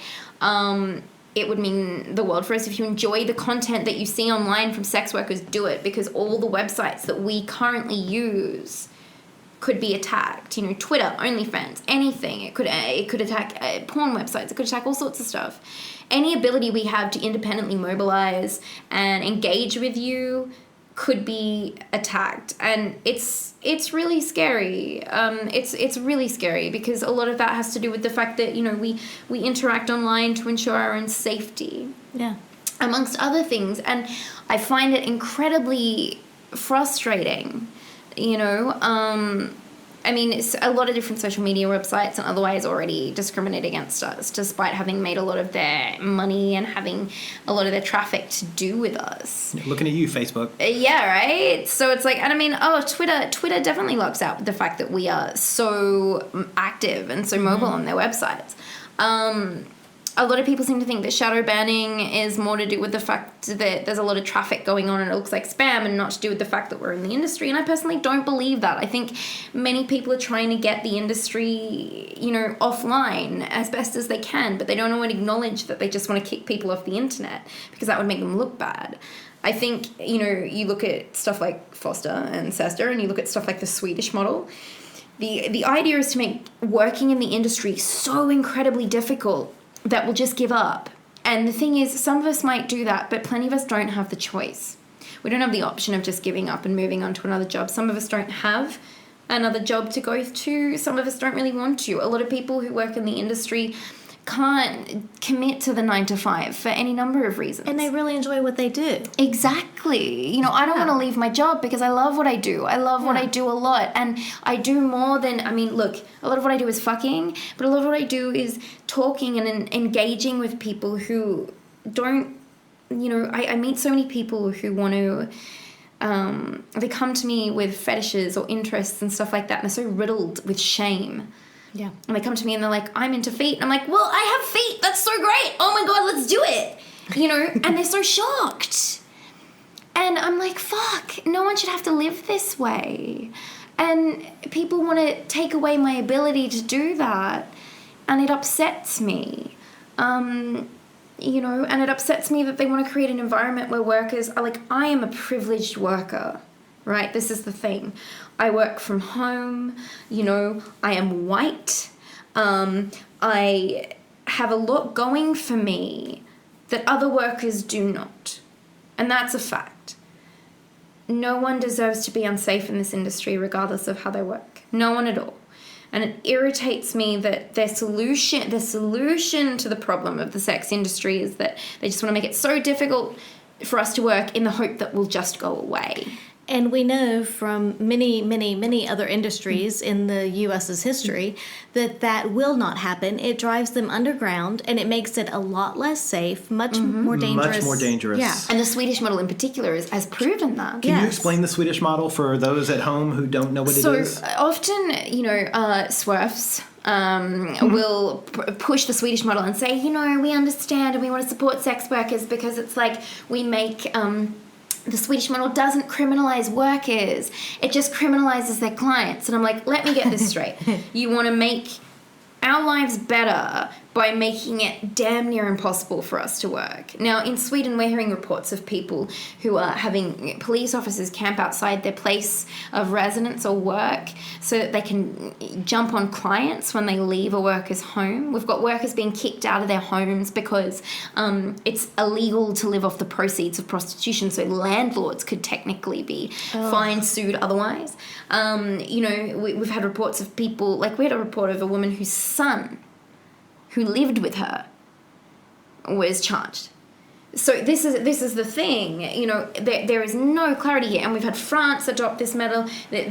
It would mean the world for us. If you enjoy the content that you see online from sex workers, do it, because all the websites that we currently use could be attacked. Twitter, OnlyFans, anything. It could attack porn websites. It could attack all sorts of stuff. Any ability we have to independently mobilize and engage with you could be attacked, and it's really scary. It's really scary because a lot of that has to do with the fact that we interact online to ensure our own safety, amongst other things, and I find it incredibly frustrating. It's a lot of different social media websites and otherwise already discriminate against us, despite having made a lot of their money and having a lot of their traffic to do with us. Looking at you, Facebook. Yeah, right? So it's Twitter definitely lucks out with the fact that we are so active and so mobile on their websites. A lot of people seem to think that shadow banning is more to do with the fact that there's a lot of traffic going on and it looks like spam, and not to do with the fact that we're in the industry. And I personally don't believe that. I think many people are trying to get the industry, offline as best as they can, but they don't want to acknowledge that they just want to kick people off the internet because that would make them look bad. I think, you look at stuff like Foster and Sester, and you look at stuff like the Swedish model. The idea is to make working in the industry so incredibly difficult that we'll just give up. And the thing is, some of us might do that, but plenty of us don't have the choice. We don't have the option of just giving up and moving on to another job. Some of us don't have another job to go to. Some of us don't really want to. A lot of people who work in the industry can't commit to the 9 to 5 for any number of reasons. And they really enjoy what they do. Exactly. I don't want to leave my job because I love what I do. I love what I do a lot. And I do more than, look, a lot of what I do is fucking, but a lot of what I do is talking and engaging with people who don't, I meet so many people who want to, they come to me with fetishes or interests and stuff like that, and they're so riddled with shame. Yeah. And they come to me and they're like, I'm into feet. And I'm like, well, I have feet. That's so great. Oh my God, let's do it. And they're so shocked. And I'm like, fuck, no one should have to live this way. And people want to take away my ability to do that. And it upsets me. And it upsets me that they want to create an environment where workers are like, I am a privileged worker. Right? This is the thing. I work from home, I am white. I have a lot going for me that other workers do not. And that's a fact. No one deserves to be unsafe in this industry regardless of how they work. No one at all. And it irritates me that the solution to the problem of the sex industry is that they just want to make it so difficult for us to work in the hope that we'll just go away. And we know from many, many, many other industries in the U.S.'s history that will not happen. It drives them underground, and it makes it a lot less safe, much more dangerous. Much more dangerous. Yeah. And the Swedish model in particular has proven that. Can you explain the Swedish model for those at home who don't know what it is? So often, swerfs will push the Swedish model and say, we understand and we want to support sex workers because it's like we make... the Swedish model doesn't criminalize workers. It just criminalizes their clients. And I'm like, let me get this straight. You want to make our lives better by making it damn near impossible for us to work. Now, in Sweden, we're hearing reports of people who are having police officers camp outside their place of residence or work so that they can jump on clients when they leave a worker's home. We've got workers being kicked out of their homes because it's illegal to live off the proceeds of prostitution, so landlords could technically be fined, sued otherwise. We've had reports of people, like we had a report of a woman whose son who lived with her was charged. So this is the thing, you know, there is no clarity here, and we've had France adopt this model. They're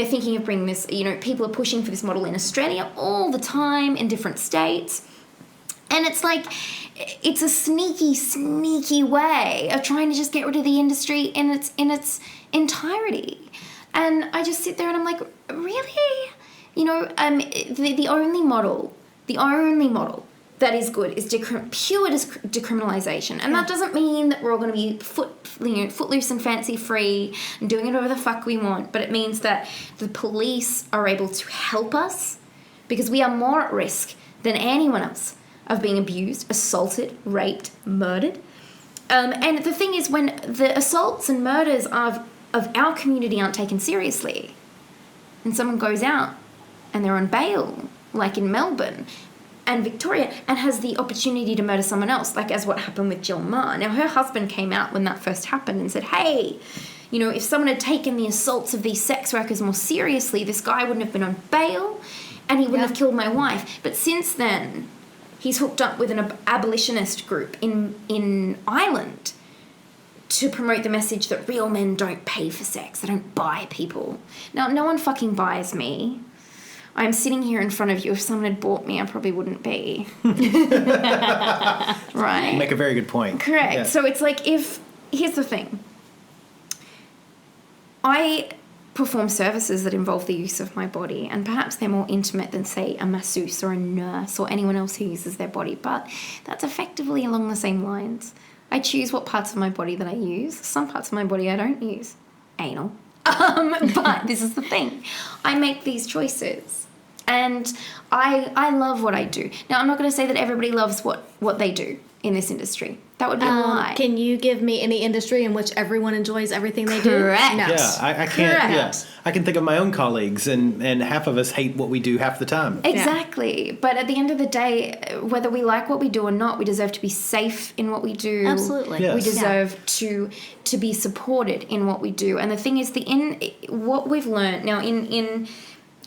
thinking of bringing this, you know, people are pushing for this model in Australia all the time in different states, and it's like, it's a sneaky way of trying to just get rid of the industry in its entirety. And I just sit there and I'm like, really? You know, the only model that is good is pure decriminalisation. And that doesn't mean that we're all going to be footloose and fancy free and doing whatever the fuck we want, but it means that the police are able to help us, because we are more at risk than anyone else of being abused, assaulted, raped, murdered. And the thing is, when the assaults and murders of our community aren't taken seriously, and someone goes out and they're on bail, like in Melbourne and Victoria, and has the opportunity to murder someone else, like as what happened with Jill Marr. Now, her husband came out when that first happened and said, hey, you know, if someone had taken the assaults of these sex workers more seriously, this guy wouldn't have been on bail and he wouldn't have killed my wife. But since then, he's hooked up with an abolitionist group in Ireland to promote the message that real men don't pay for sex. They don't buy people. Now, no one fucking buys me. I'm sitting here in front of you. If someone had bought me, I probably wouldn't be. Right? You make a very good point. Correct. Yeah. So it's like, here's the thing. I perform services that involve the use of my body, and perhaps they're more intimate than, say, a masseuse or a nurse or anyone else who uses their body, but that's effectively along the same lines. I choose what parts of my body that I use. Some parts of my body I don't use. Anal. But this is the thing. I make these choices, and I love what I do. Now, I'm not going to say that everybody loves what they do in this industry. That would be a lie. Can you give me any industry in which everyone enjoys everything they do? Correct. No. Yeah, I can't. Correct. Yeah, I can think of my own colleagues, and half of us hate what we do half the time. Exactly. But at the end of the day, whether we like what we do or not, we deserve to be safe in what we do. Absolutely. Yes. We deserve to be supported in what we do. And the thing is, what we've learned now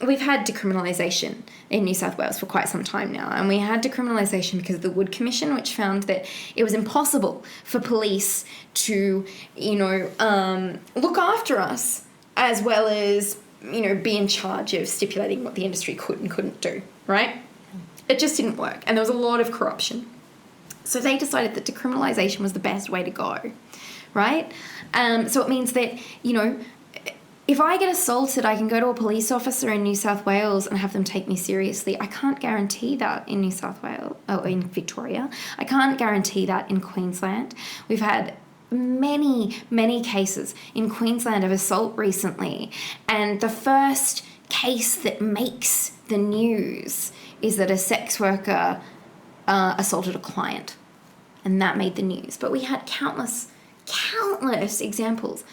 we've had decriminalisation in New South Wales for quite some time now, and we had decriminalisation because of the Wood Commission, which found that it was impossible for police to, look after us as well as, be in charge of stipulating what the industry could and couldn't do, right? It just didn't work, and there was a lot of corruption. So they decided that decriminalisation was the best way to go, right? So it means that, if I get assaulted, I can go to a police officer in New South Wales and have them take me seriously. I can't guarantee that in New South Wales or in Victoria. I can't guarantee that in Queensland. We've had many, many cases in Queensland of assault recently, and the first case that makes the news is that a sex worker assaulted a client, and that made the news. But we had countless examples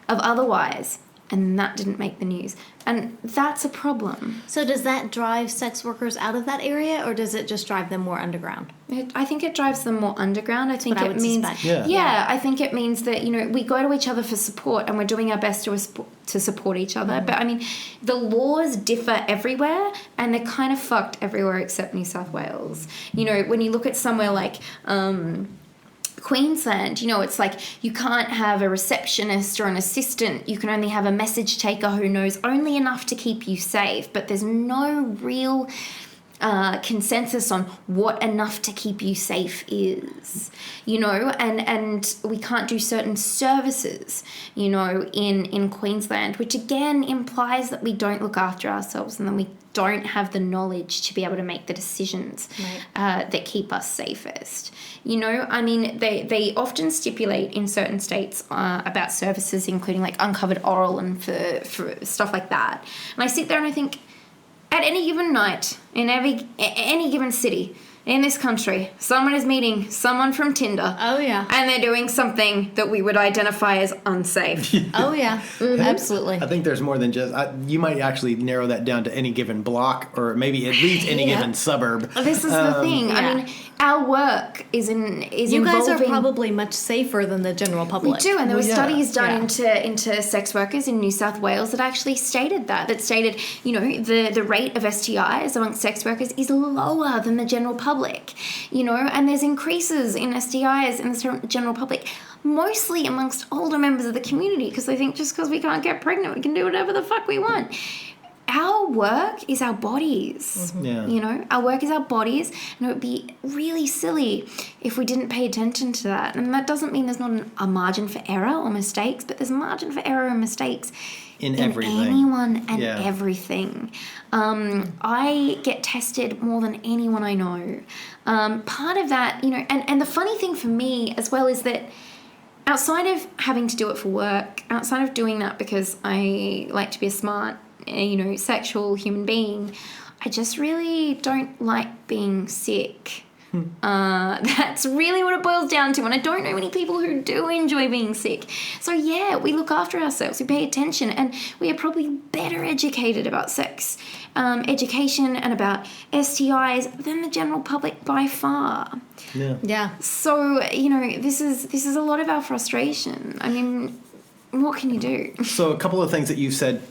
of otherwise, and that didn't make the news. And that's a problem. So does that drive sex workers out of that area, or does it just drive them more underground? I think it drives them more underground. I think what I it would means, suspect. yeah, I think it means that, we go to each other for support, and we're doing our best to support each other. Mm-hmm. But I mean, the laws differ everywhere, and they're kind of fucked everywhere except New South Wales. When you look at somewhere like Queensland, it's like you can't have a receptionist or an assistant. You can only have a message taker who knows only enough to keep you safe, but there's no real consensus on what enough to keep you safe is, and we can't do certain services, in Queensland, which again implies that we don't look after ourselves, and then we don't have the knowledge to be able to make the decisions that keep us safest. They often stipulate in certain states about services, including like uncovered oral and for stuff like that. And I sit there and I think, at any given night, in any given city, in this country, someone is meeting someone from Tinder. Oh, yeah. And they're doing something that we would identify as unsafe. Oh, yeah. Absolutely. I think there's more than just. You might actually narrow that down to any given block, or maybe at least any given suburb. This is the thing. Yeah. I mean, our work is You guys are probably much safer than the general public. We do, and there were studies done Yeah. into sex workers in New South Wales that actually stated that stated, you know, the rate of STIs amongst sex workers is lower than the general public, you know, and there's increases in STIs in the general public, mostly amongst older members of the community, because they think just because we can't get pregnant, we can do whatever the fuck we want. Our work is our bodies. Yeah. You know, our work is our bodies, and it would be really silly if we didn't pay attention to that. And that doesn't mean there's not a margin for error or mistakes, but there's margin for error and mistakes In everything. anyone and Yeah. everything. I get tested more than anyone I know. Part of that, you know, and the funny thing for me as well is that outside of having to do it for work, outside of doing that because I like to be a smart, you know, sexual human being, I just really don't like being sick. That's really what it boils down to, and I don't know many people who do enjoy being sick. So yeah, we look after ourselves, we pay attention, and we are probably better educated about sex education and about STIs than the general public by far. Yeah. Yeah. So, you know, this is a lot of our frustration. I mean, what can you do? So a couple of things that you said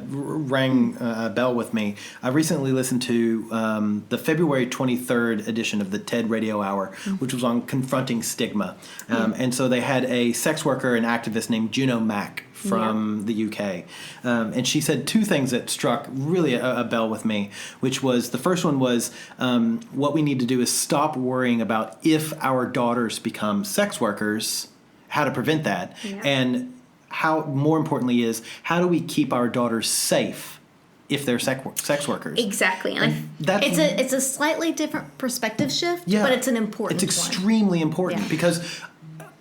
rang a bell with me. I recently listened to the February 23rd edition of the TED Radio Hour, which was on confronting stigma. And so they had a sex worker and activist named Juno Mack from the UK. And she said two things that struck really a bell with me, which was, the first one was what we need to do is stop worrying about if our daughters become sex workers, how to prevent that. Yeah. And how, more importantly, is how do we keep our daughters safe if they're sex workers? Exactly. And That's, It's a slightly different perspective shift, yeah, but it's an important It's one. extremely important Yeah. because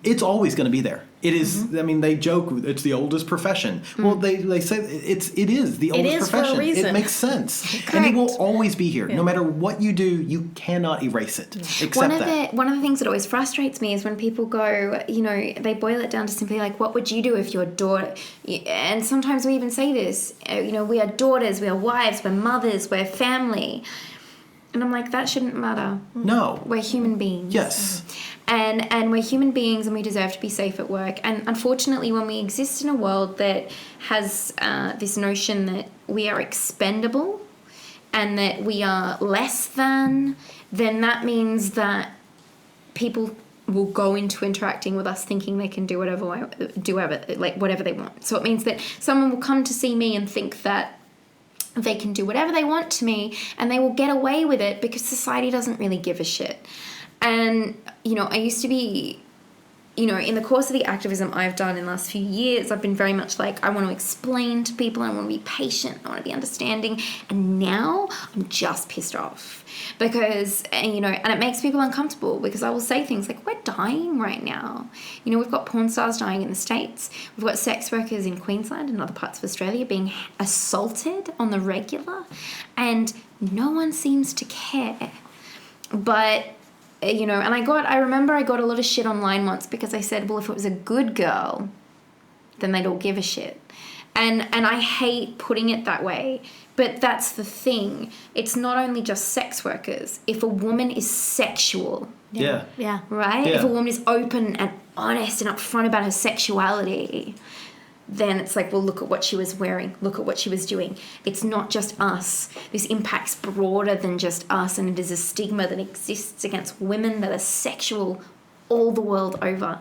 it's always going to be there. It is. I mean, they joke it's the oldest profession. Well, they say it is the oldest is for a profession. reason. It makes sense, and it Correct. will always be here. No matter what you do, you cannot erase it. Except one of that. the things that always frustrates me is when people go, you know, they boil it down to simply like, what would you do if your daughter? And sometimes we even say this, you know, we are daughters, we are wives, we're mothers, we're family. And I'm like, that shouldn't matter. No. We're human beings. Yes. And we're human beings and we deserve to be safe at work. And unfortunately, when we exist in a world that has this notion that we are expendable and that we are less than, then that means that people will go into interacting with us thinking they can do whatever they want. So it means that someone will come to see me and think that they can do whatever they want to me and they will get away with it because society doesn't really give a shit. And, you know, I used to be, you know, in the course of the activism I've done in the last few years, I've been very much like, I want to explain to people, I want to be patient, I want to be understanding. And now I'm just pissed off because, you know, and it makes people uncomfortable because I will say things like, we're dying right now. You know, we've got porn stars dying in the States. We've got sex workers in Queensland and other parts of Australia being assaulted on the regular. And no one seems to care. But, you know, and I remember I got a lot of shit online once because I said, well, if it was a good girl, then they'd all give a shit. And I hate putting it that way, but that's the thing. It's not only just sex workers. If a woman is sexual, Yeah. Yeah. right? Yeah. If a woman is open and honest and upfront about her sexuality, then it's like, well, look at what she was wearing. Look at what she was doing. It's not just us. This impacts broader than just us, and it is a stigma that exists against women that are sexual all the world over.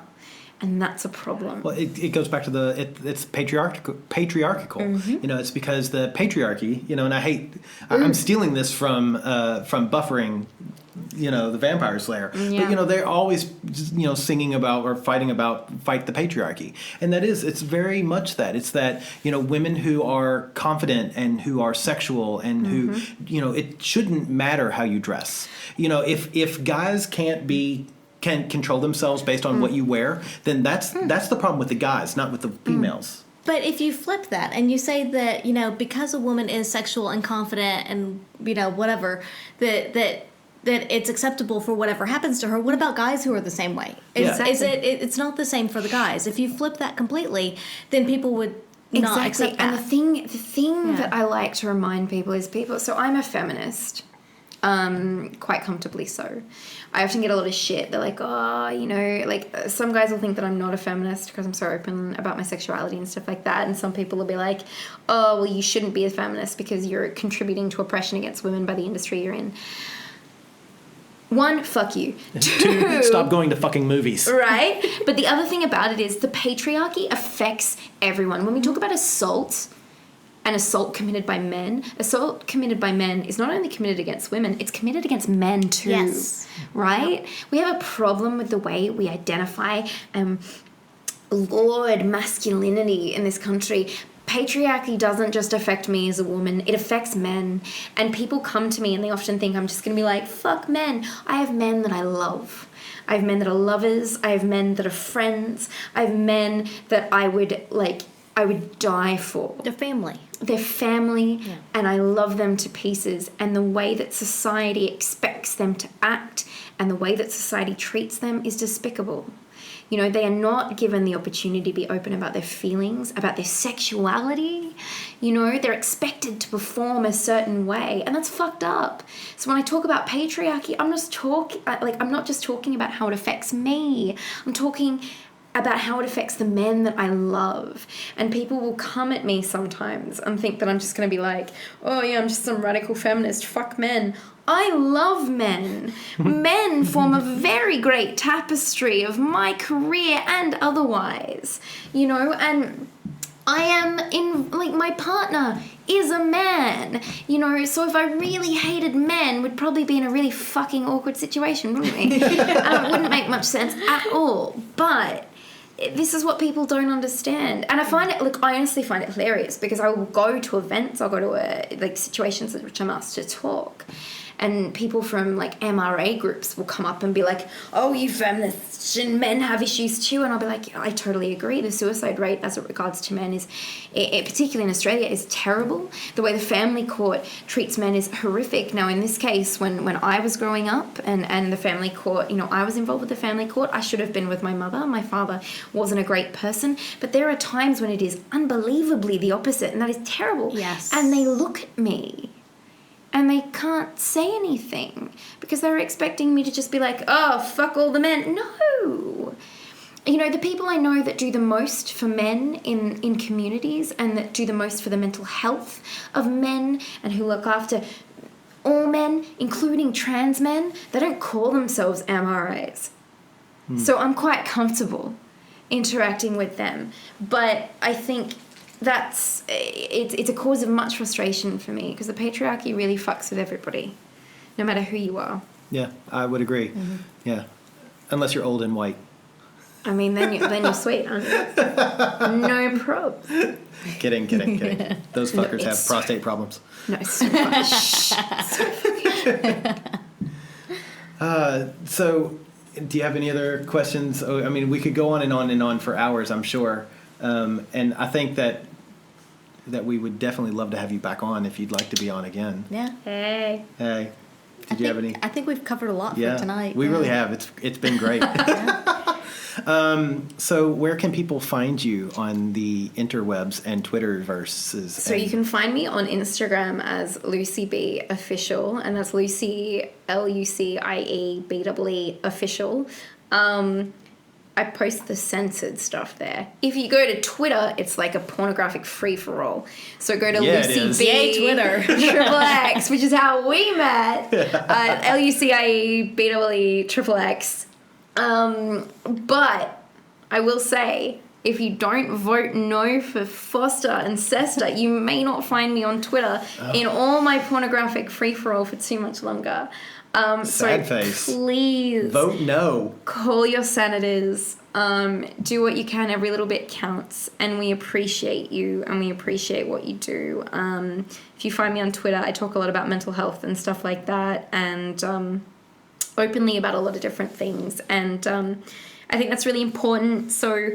And that's a problem. Well, it goes back to it's patriarchal. Mm-hmm. You know, it's because the patriarchy. You know, and I'm stealing this from Buffering. You know, the Vampire Slayer. Yeah. But you know, they're always singing about or fighting about fight the patriarchy, and it's very much that. It's that, you know, women who are confident and who are sexual and who, you know, it shouldn't matter how you dress. You know, if guys can control themselves based on what you wear, then that's the problem with the guys, not with the females. But if you flip that and you say that, you know, because a woman is sexual and confident and, you know, whatever, that that it's acceptable for whatever happens to her. What about guys who are the same way? It's not the same for the guys. If you flip that completely, then people would not accept that. And the thing that I like to remind people is so I'm a feminist, quite comfortably so. I often get a lot of shit. They're like, oh, you know, like some guys will think that I'm not a feminist because I'm so open about my sexuality and stuff like that. And some people will be like, oh, well, you shouldn't be a feminist because you're contributing to oppression against women by the industry you're in. One, fuck you. Two, stop going to fucking movies. Right? But the other thing about it is the patriarchy affects everyone. When we talk about assault and assault committed by men is not only committed against women, it's committed against men too. Yes. Right? Yep. We have a problem with the way we identify Lord masculinity in this country. Patriarchy doesn't just affect me as a woman, it affects men. And people come to me and they often think I'm just going to be like, fuck men. I have men that I love. I have men that are lovers. I have men that are friends. I have men that I would die for. They're family. They're family, and I love them to pieces. And the way that society expects them to act and the way that society treats them is despicable. You know, they are not given the opportunity to be open about their feelings, about their sexuality. You know, they're expected to perform a certain way, and that's fucked up. So when I talk about patriarchy, I'm not just talking about how it affects me. I'm talking about how it affects the men that I love. And people will come at me sometimes and think that I'm just going to be like, oh yeah, I'm just some radical feminist, fuck men. I love men. Men form a very great tapestry of my career and otherwise, you know, and I am my partner is a man, you know, so if I really hated men, we'd probably be in a really fucking awkward situation, wouldn't we? It wouldn't make much sense at all, but this is what people don't understand. And I honestly find it hilarious because I will go to events, I'll go to situations in which I'm asked to talk. And people from MRA groups will come up and be like, oh, you feminists and men have issues too. And I'll be like, I totally agree. The suicide rate as it regards to men is, particularly in Australia, is terrible. The way the family court treats men is horrific. Now, in this case, when I was growing up and the family court, you know, I was involved with the family court, I should have been with my mother. My father wasn't a great person. But there are times when it is unbelievably the opposite, and that is terrible. Yes. And they look at me and they can't say anything because they're expecting me to just be like, oh, fuck all the men. No. You know, the people I know that do the most for men in communities and that do the most for the mental health of men and who look after all men, including trans men, they don't call themselves MRAs. So I'm quite comfortable interacting with them. But I think it's a cause of much frustration for me because the patriarchy really fucks with everybody, no matter who you are. Yeah, I would agree. Mm-hmm. Yeah, unless you're old and white. I mean, then you're sweet, aren't you? No probs. Kidding. Those fuckers have prostate problems. No, so So, do you have any other questions? I mean, we could go on and on for hours, I'm sure. And I think that we would definitely love to have you back on if you'd like to be on again. Yeah. Hey. Did you have any? I think we've covered a lot for tonight. We really have. It's been great. So where can people find you on the interwebs and Twitterverses? So you can find me on Instagram as Lucie Bee Official, and that's Lucie, LUCIEBEE Official. I post the censored stuff there. If you go to Twitter, it's like a pornographic free-for-all. So go to Lucie Bee Twitter XXX, which is how we met. LUCIEBEE XXX. But I will say, if you don't vote no for Foster and Sesta, you may not find me on Twitter in all my pornographic free-for-all for too much longer. Sad face. Please vote no. Call your senators. Do what you can. Every little bit counts, and we appreciate you and we appreciate what you do. If you find me on Twitter, I talk a lot about mental health and stuff like that, and openly about a lot of different things. And I think that's really important. So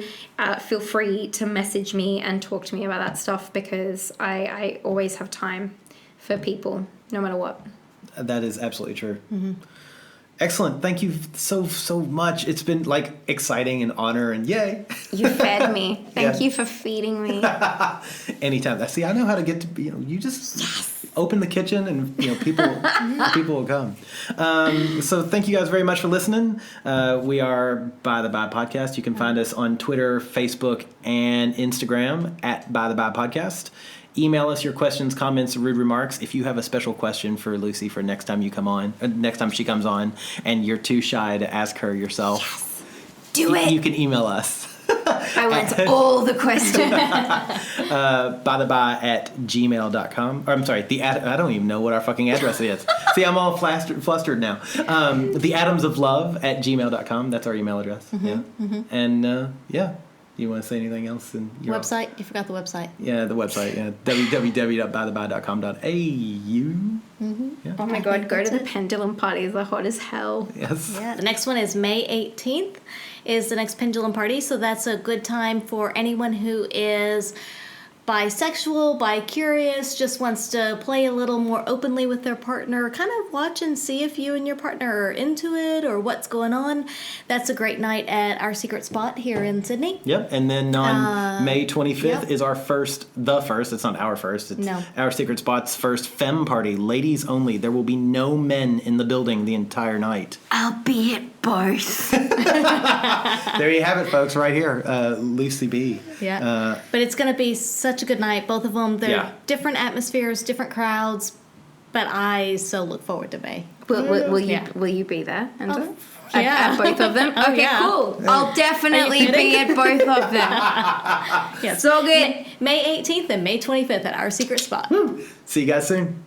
feel free to message me and talk to me about that stuff because I always have time for people, no matter what. That is absolutely true. Excellent. Thank you so much. It's been like exciting and honor and yay. You fed me. Thank Yeah. you for feeding me. Anytime. See, I know how to get to, you just open the kitchen and, people will come. So thank you guys very much for listening. We are By the By Podcast. You can find us on Twitter, Facebook, and Instagram at By the By Podcast. Email us your questions, comments, rude remarks. If you have a special question for Lucy for next time you come on, next time she comes on, and you're too shy to ask her yourself, Do it. you can email us. I want all the questions. bytheby@gmail.com. Or I'm sorry, I don't even know what our fucking address is. See, I'm all flustered now. theatomsoflove@gmail.com. That's our email address. And you want to say anything else? Website? You forgot the website. Yeah, the website. Yeah, www.bytheby.com.au. Yeah. Oh my God, go to the pendulum parties. They're hot as hell. Yes. Yeah, the next one is May 18th is the next pendulum party, so that's a good time for anyone who is bisexual, bi-curious, just wants to play a little more openly with their partner, kind of watch and see if you and your partner are into it or what's going on. That's a great night at Our Secret Spot here in Sydney. Yep, and then on May 25th yep. is it's not our first, it's No. Our Secret Spot's first femme party, ladies only. There will be no men in the building the entire night. I'll be at both. There you have it, folks, right here, Lucie Bee. Yeah, but it's going to be such a good night. Both of them, they're Yeah. different atmospheres, different crowds, but I so look forward to May. Will you Yeah. will you be there, Andrew? Yeah. At both of them? Oh, Okay, yeah. cool. I'll definitely be at both of them. Yeah, So good. May 18th and May 25th at Our Secret Spot. See you guys soon.